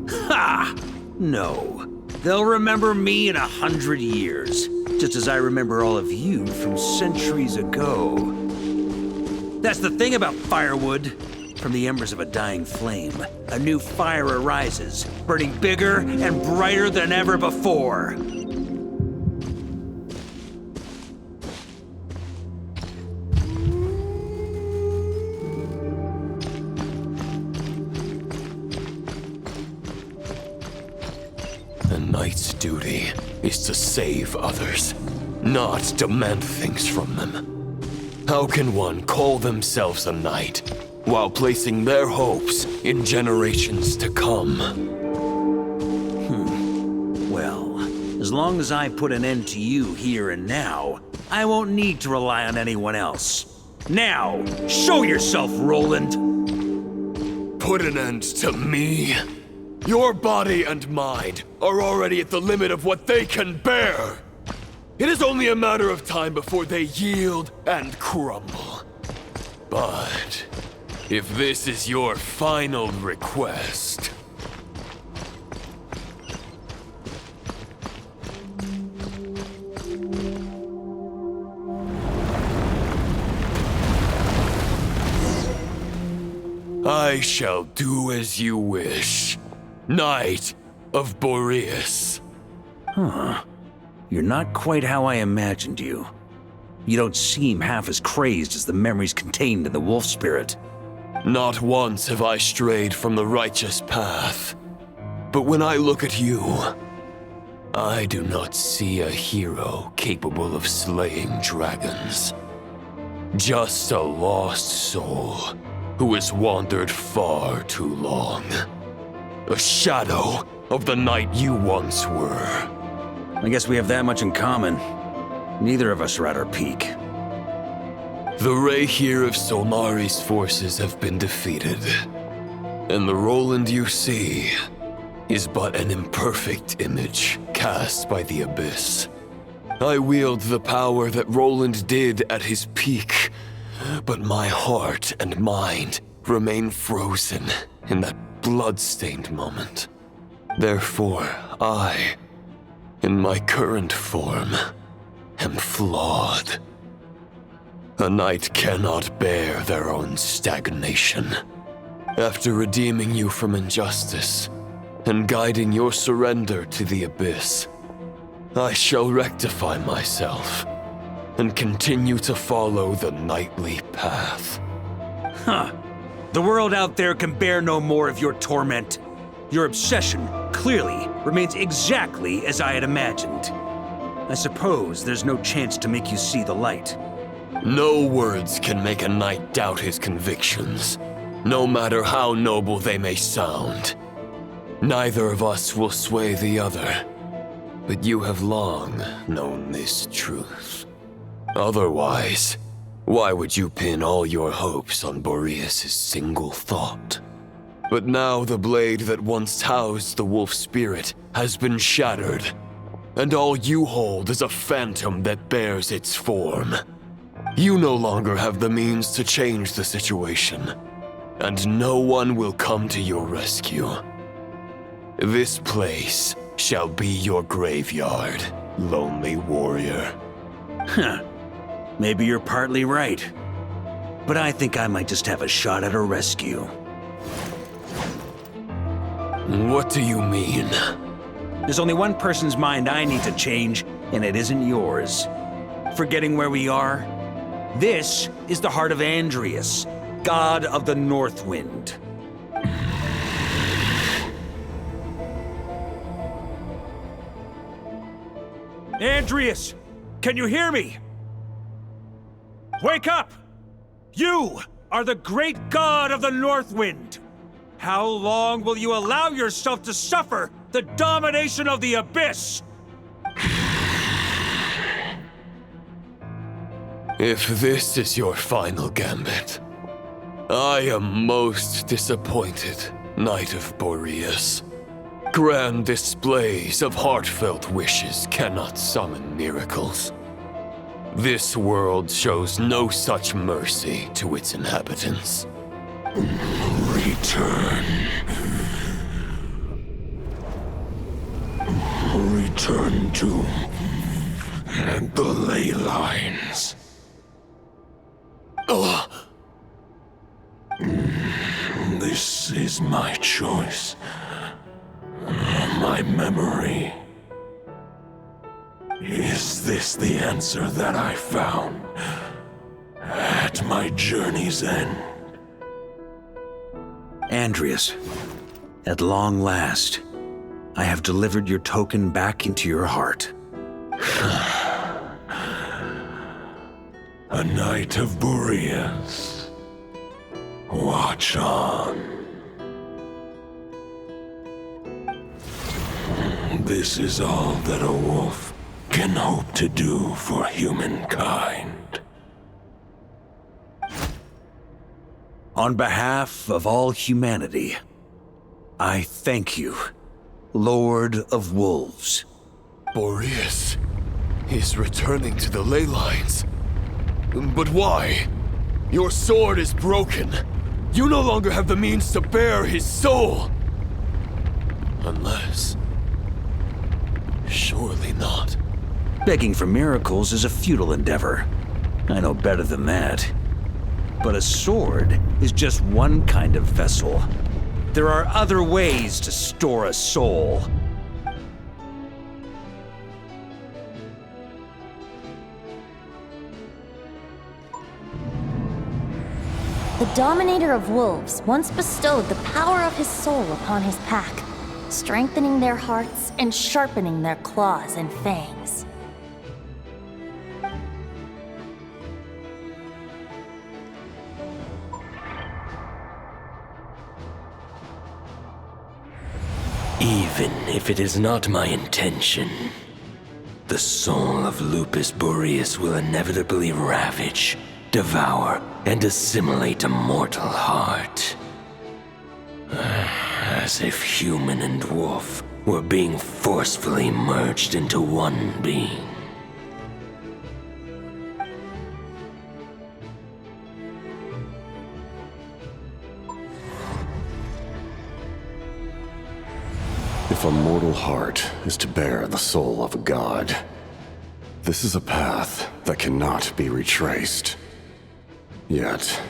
Ha! No. They'll remember me in 100 years, just as I remember all of you from centuries ago. That's the thing about firewood. From the embers of a dying flame, a new fire arises, burning bigger and brighter than ever before. A knight's duty is to save others, not demand things from them. How can one call themselves a knight while placing their hopes in generations to come? Well, as long as I put an end to you here and now, I won't need to rely on anyone else. Now, show yourself, Roland! Put an end to me? Your body and mind are already at the limit of what they can bear. It is only a matter of time before they yield and crumble. But if this is your final request, I shall do as you wish, Knight of Boreas. Huh. You're not quite how I imagined you. You don't seem half as crazed as the memories contained in the wolf spirit. Not once have I strayed from the righteous path. But when I look at you, I do not see a hero capable of slaying dragons. Just a lost soul who has wandered far too long. A shadow of the knight you once were. I guess we have that much in common. Neither of us are at our peak. The Rayhir of Solmari's forces have been defeated, and the Roland you see is but an imperfect image cast by the Abyss. I wield the power that Roland did at his peak, but my heart and mind remain frozen in that blood-stained moment. Therefore, I, in my current form, am flawed. A knight cannot bear their own stagnation. After redeeming you from injustice and guiding your surrender to the Abyss, I shall rectify myself and continue to follow the knightly path. Huh. The world out there can bear no more of your torment. Your obsession, clearly, remains exactly as I had imagined. I suppose there's no chance to make you see the light. No words can make a knight doubt his convictions, no matter how noble they may sound. Neither of us will sway the other, but you have long known this truth. Otherwise, why would you pin all your hopes on Boreas' single thought? But now the blade that once housed the wolf spirit has been shattered, and all you hold is a phantom that bears its form. You no longer have the means to change the situation, and no one will come to your rescue. This place shall be your graveyard, lonely warrior. Huh. Maybe you're partly right. But I think I might just have a shot at a rescue. What do you mean? There's only one person's mind I need to change, and it isn't yours. Forgetting where we are? This is the heart of Andrias, god of the North Wind. Andrias, can you hear me? Wake up! You are the great god of the North Wind. How long will you allow yourself to suffer the domination of the Abyss? If this is your final gambit, I am most disappointed, Knight of Boreas. Grand displays of heartfelt wishes cannot summon miracles. This world shows no such mercy to its inhabitants. Return. Return to the ley lines. This is my choice. My memory. Is this the answer that I found at my journey's end? Andrias, at long last, I have delivered your token back into your heart. A Knight of Boreas. Watch on. This is all that a wolf can hope to do for humankind. On behalf of all humanity, I thank you, Lord of Wolves. Boreas is returning to the ley lines. But why? Your sword is broken. You no longer have the means to bear his soul. Unless... surely not. Begging for miracles is a futile endeavor. I know better than that. But a sword is just one kind of vessel. There are other ways to store a soul. The Dominator of Wolves once bestowed the power of his soul upon his pack, strengthening their hearts and sharpening their claws and fangs. Even if it is not my intention, the soul of Lupus Boreas will inevitably ravage, devour, and assimilate a mortal heart. As if human and wolf were being forcefully merged into one being. If a mortal heart is to bear the soul of a god, this is a path that cannot be retraced. Yet,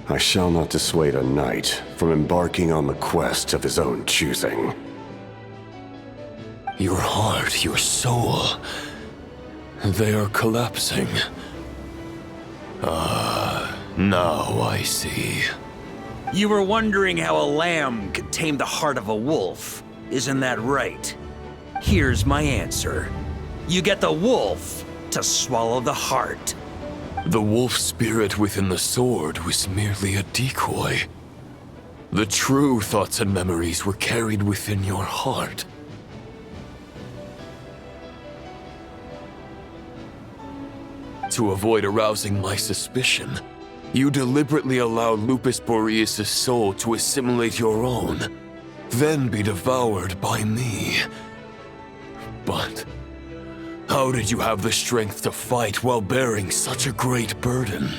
I shall not dissuade a knight from embarking on the quest of his own choosing. Your heart, your soul, they are collapsing. Now I see. You were wondering how a lamb could tame the heart of a wolf, isn't that right? Here's my answer. You get the wolf to swallow the heart. The wolf spirit within the sword was merely a decoy. The true thoughts and memories were carried within your heart. To avoid arousing my suspicion, you deliberately allowed Lupus Boreas' soul to assimilate your own, then be devoured by me. But how did you have the strength to fight while bearing such a great burden?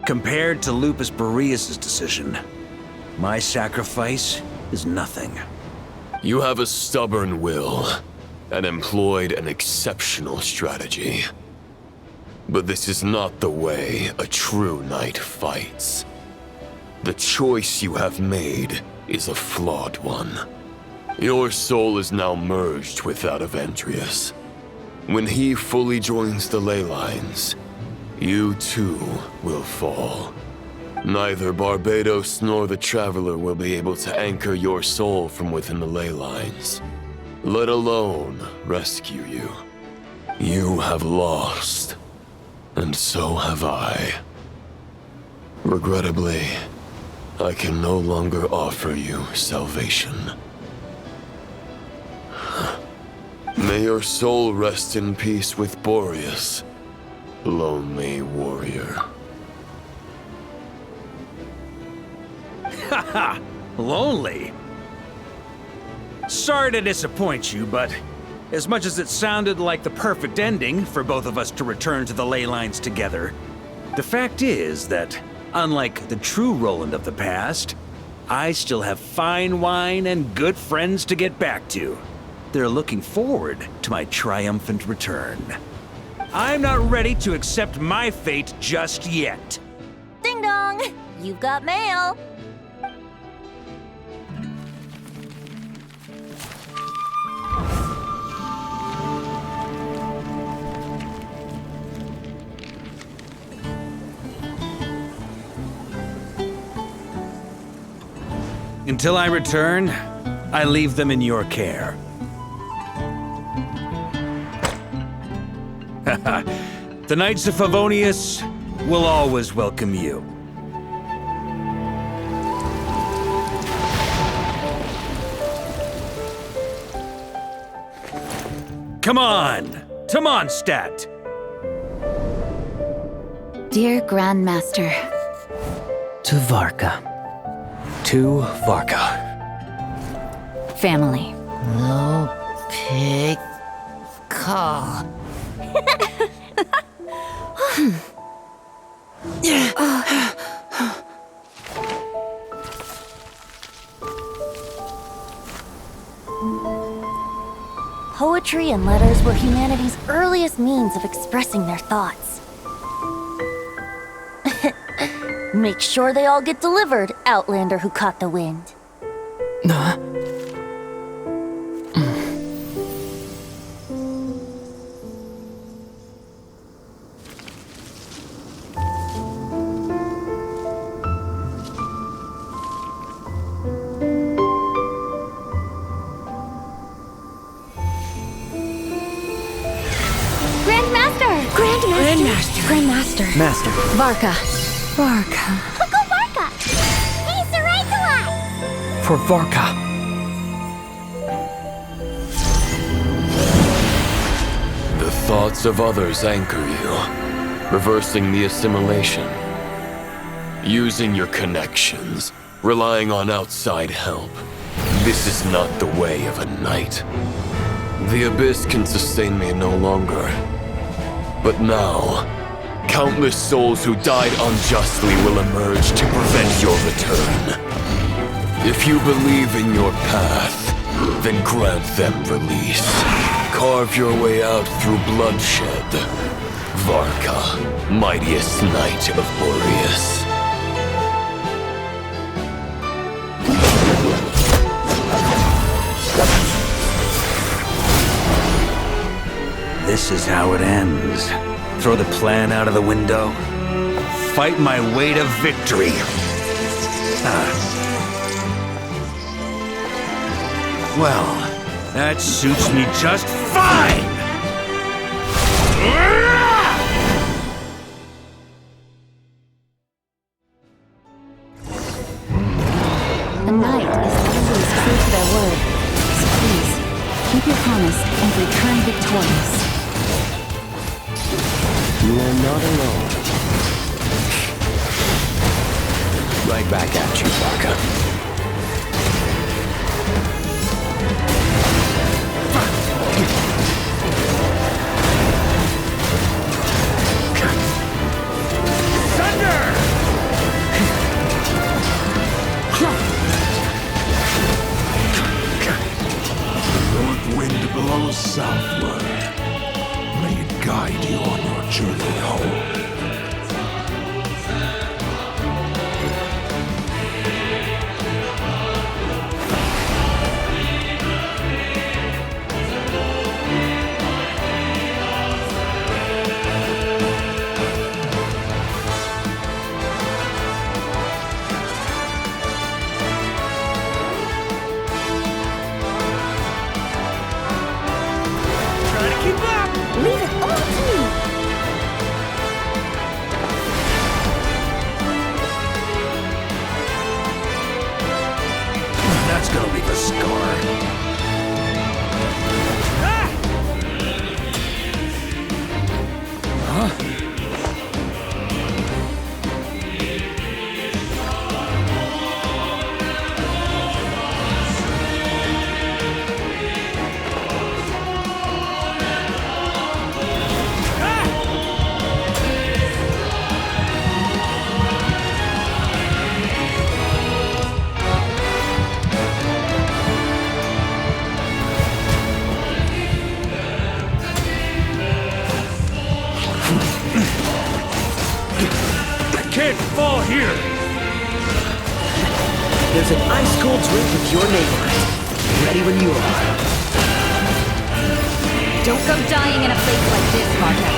Compared to Lupus Boreas' decision, my sacrifice is nothing. You have a stubborn will and employed an exceptional strategy. But this is not the way a true knight fights. The choice you have made is a flawed one. Your soul is now merged with that of Andreas. When he fully joins the ley lines, you too will fall. Neither Barbados nor the Traveler will be able to anchor your soul from within the ley lines, let alone rescue you. You have lost, and so have I. Regrettably, I can no longer offer you salvation. May your soul rest in peace with Boreas, lonely warrior. Haha, lonely? Sorry to disappoint you, but as much as it sounded like the perfect ending for both of us to return to the ley lines together, the fact is that, unlike the true Roland of the past, I still have fine wine and good friends to get back to. They're looking forward to my triumphant return. I'm not ready to accept my fate just yet. Ding dong! You've got mail! Until I return, I leave them in your care. The Knights of Favonius will always welcome you. Come on, to Mondstadt! Dear Grand Master. To Varka. To Varka. Family. No pig call. Poetry and letters were humanity's earliest means of expressing their thoughts. Make sure they all get delivered, Outlander who caught the wind. Grandmaster. Master. Varka. Go Varka! He's the right to us! For Varka. thoughts of others anchor you, reversing the assimilation. Using your connections, relying on outside help. This is not the way of a knight. The Abyss can sustain me no longer. But now, countless souls who died unjustly will emerge to prevent your return. If you believe in your path, then grant them release. Carve your way out through bloodshed. Varka, mightiest knight of Boreas. This is how it ends. Throw the plan out of the window. Fight my way to victory. Well, that suits me just fine! A knight is always true to their word. So please, keep your promise and return victorious. You are not alone. Right back at you, Varka. Wind blows southward. May it guide you on your journey home. Leave it all to me! That's gonna leave a scar. Huh? Can't fall here! There's an ice-cold drink with your name on it. Ready when you are. Don't go dying in a place like this, Varka.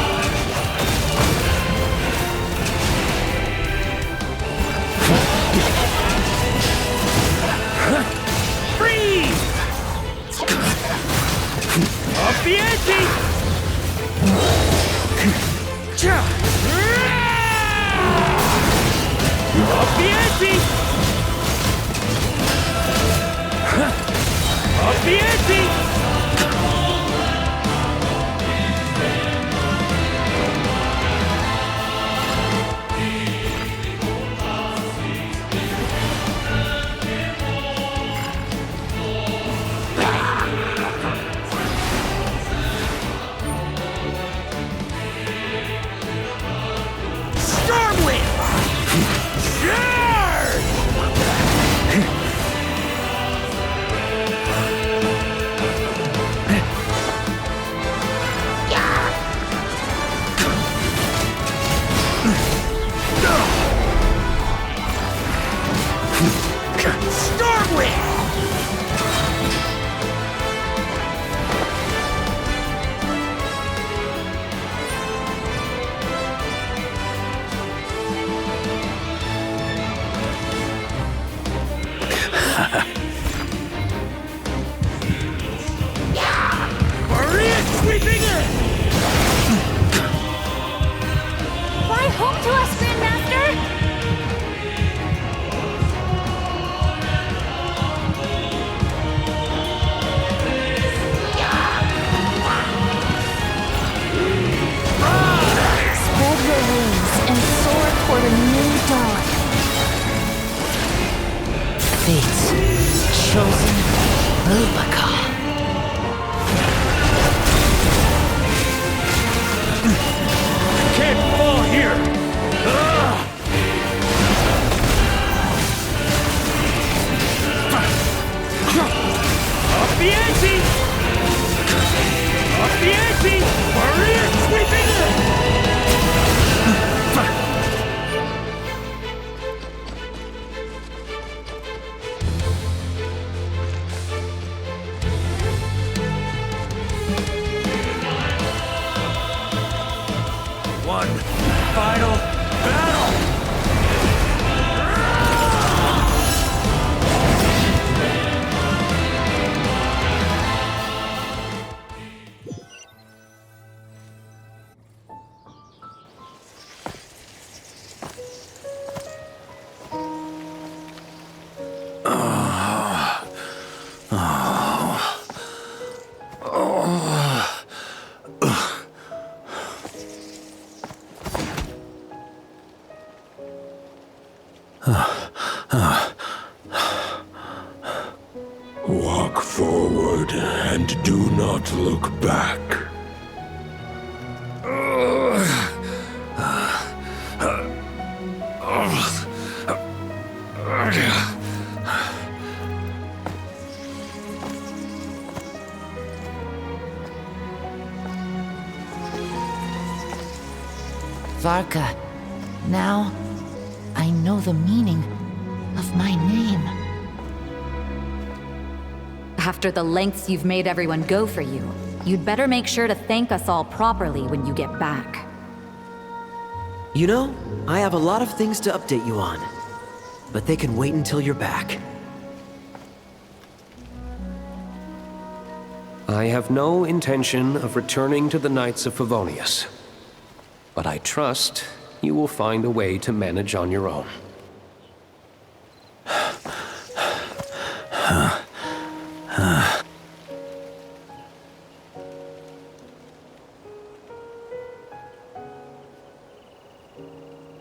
Freeze! Off the ante! Off the ante! Off the ante! fate's chosen Rubicon. Can't fall here! Up the ante! Up the ante! Warrior sweeping! One final battle! Walk forward and do not look back. Varka, now I know the meaning of my name. After the lengths you've made everyone go for you, you'd better make sure to thank us all properly when you get back. You know, I have a lot of things to update you on, but they can wait until you're back. I have no intention of returning to the Knights of Favonius, but I trust you will find a way to manage on your own.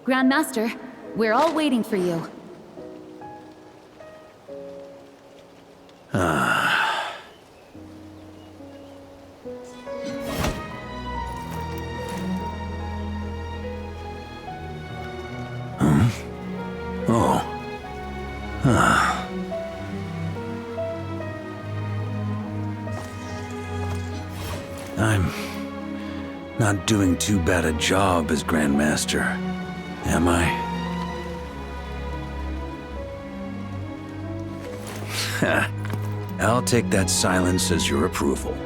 Grand Master, we're all waiting for you. I'm not doing too bad a job as Grand Master, am I? I'll take that silence as your approval.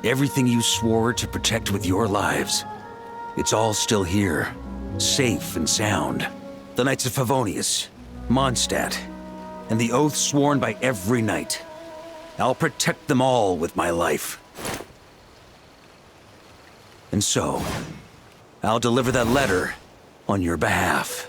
Everything you swore to protect with your lives, it's all still here, safe and sound. The Knights of Favonius, Mondstadt, and the oath sworn by every knight. I'll protect them all with my life. And so, I'll deliver that letter on your behalf.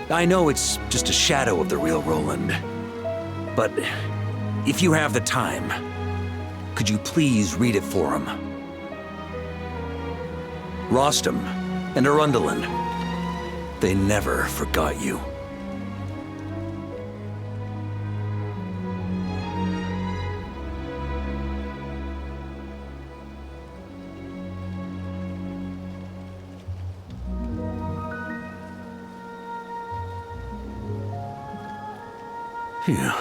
I know it's just a shadow of the real Roland, but if you have the time, could you please read it for him? Rostam and Arundelen, they never forgot you. Phew.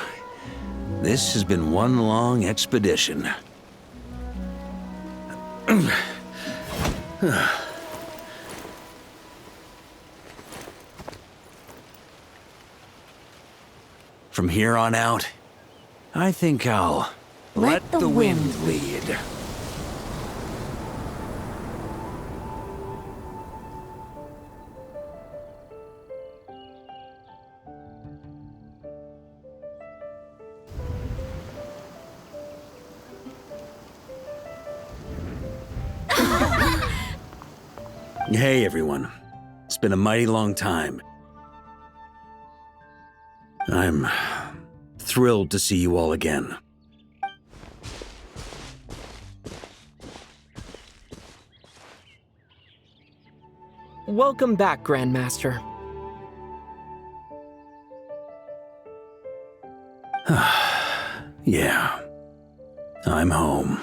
This has been one long expedition. From here on out, I think I'll let the wind lead. Hey, everyone. It's been a mighty long time. I'm thrilled to see you all again. Welcome back, Grand Master. Yeah. I'm home.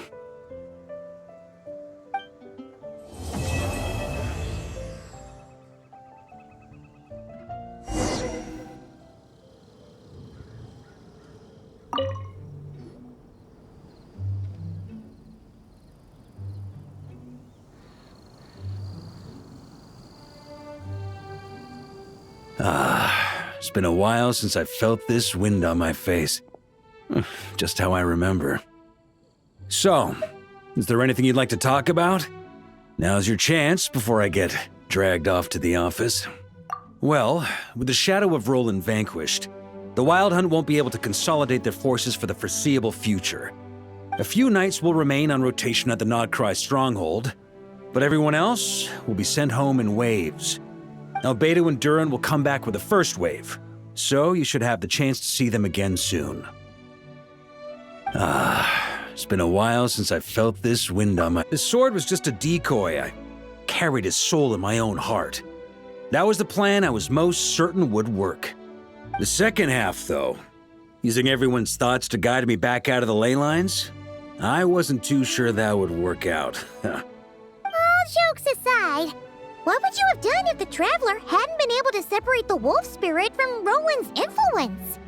It's been a while since I felt this wind on my face. Just how I remember. So, is there anything you'd like to talk about? Now's your chance before I get dragged off to the office. Well, with the shadow of Roland vanquished, the Wild Hunt won't be able to consolidate their forces for the foreseeable future. A few knights will remain on rotation at the Nodcry stronghold, but everyone else will be sent home in waves. Albedo and Duran will come back with the first wave, so you should have the chance to see them again soon. It's been a while since I felt this wind on my... His sword was just a decoy. I carried his soul in my own heart. That was the plan I was most certain would work. The second half, though, using everyone's thoughts to guide me back out of the ley lines, I wasn't too sure that would work out. All jokes aside, what would you have done if the Traveler hadn't been able to separate the wolf spirit from Roland's influence?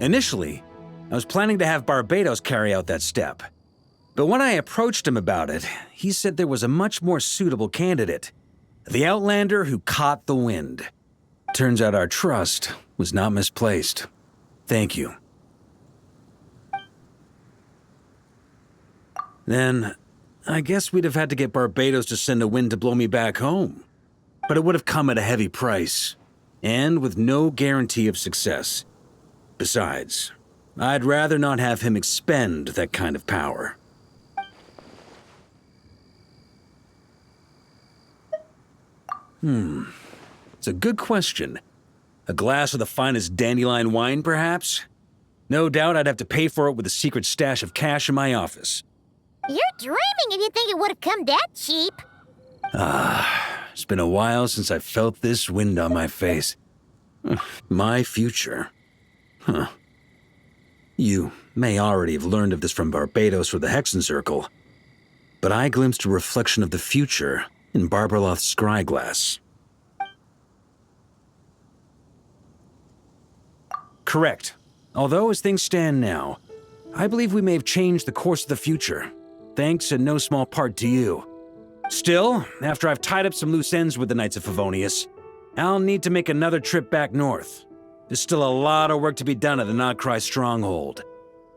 Initially, I was planning to have Barbados carry out that step. But when I approached him about it, he said there was a much more suitable candidate. The Outlander who caught the wind. Turns out our trust was not misplaced. Thank you. Then, I guess we'd have had to get Barbados to send a wind to blow me back home. But it would have come at a heavy price, and with no guarantee of success. Besides, I'd rather not have him expend that kind of power. It's a good question. A glass of the finest dandelion wine, perhaps? No doubt I'd have to pay for it with a secret stash of cash in my office. You're dreaming if you think it would have come that cheap. It's been a while since I felt this wind on my face. My future. You may already have learned of this from Barbados or the Hexen Circle, but I glimpsed a reflection of the future in Barbarloth's scryglass. Correct. Although as things stand now, I believe we may have changed the course of the future, thanks in no small part to you. Still, after I've tied up some loose ends with the Knights of Favonius, I'll need to make another trip back north. There's still a lot of work to be done at the Nodcry stronghold.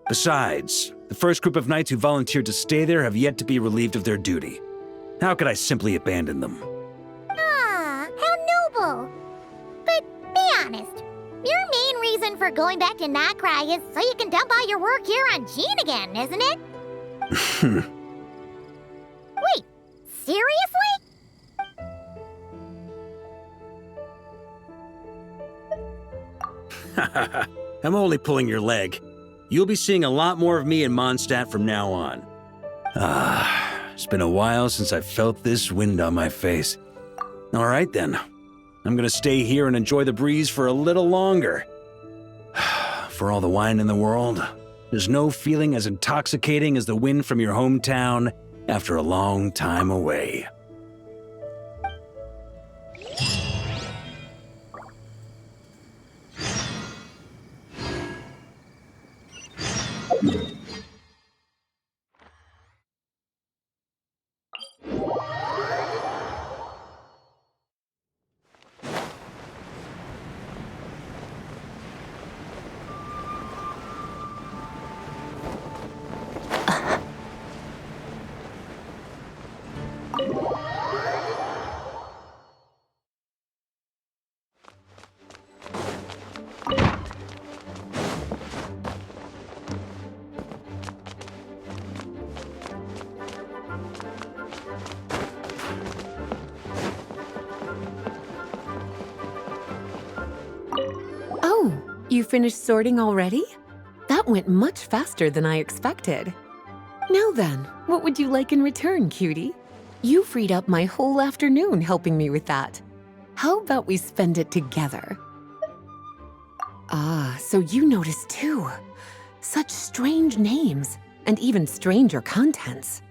Besides, the first group of knights who volunteered to stay there have yet to be relieved of their duty. How could I simply abandon them? How noble. But be honest, your main reason for going back to Nodcry is so you can dump all your work here on Jean again, isn't it? Wait, seriously? I'm only pulling your leg. You'll be seeing a lot more of me in Mondstadt from now on. It's been a while since I felt this wind on my face. All right then. I'm gonna stay here and enjoy the breeze for a little longer. For all the wine in the world, there's no feeling as intoxicating as the wind from your hometown after a long time away. You finished sorting already? That went much faster than I expected. Now then, what would you like in return, cutie? You freed up my whole afternoon helping me with that. How about we spend it together? Ah, so you noticed too. Such strange names, and even stranger contents.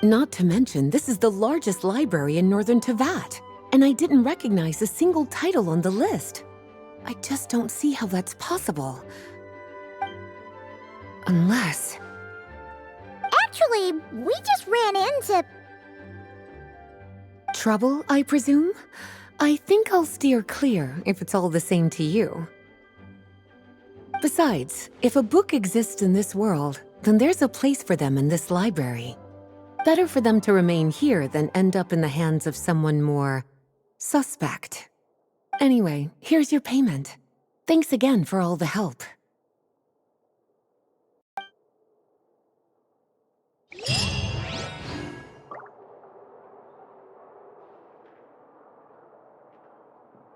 Not to mention, this is the largest library in Northern Teyvat, and I didn't recognize a single title on the list. I just don't see how that's possible. Unless... Actually, we just ran into... Trouble, I presume? I think I'll steer clear if it's all the same to you. Besides, if a book exists in this world, then there's a place for them in this library. Better for them to remain here than end up in the hands of someone more suspect. Anyway, here's your payment. Thanks again for all the help.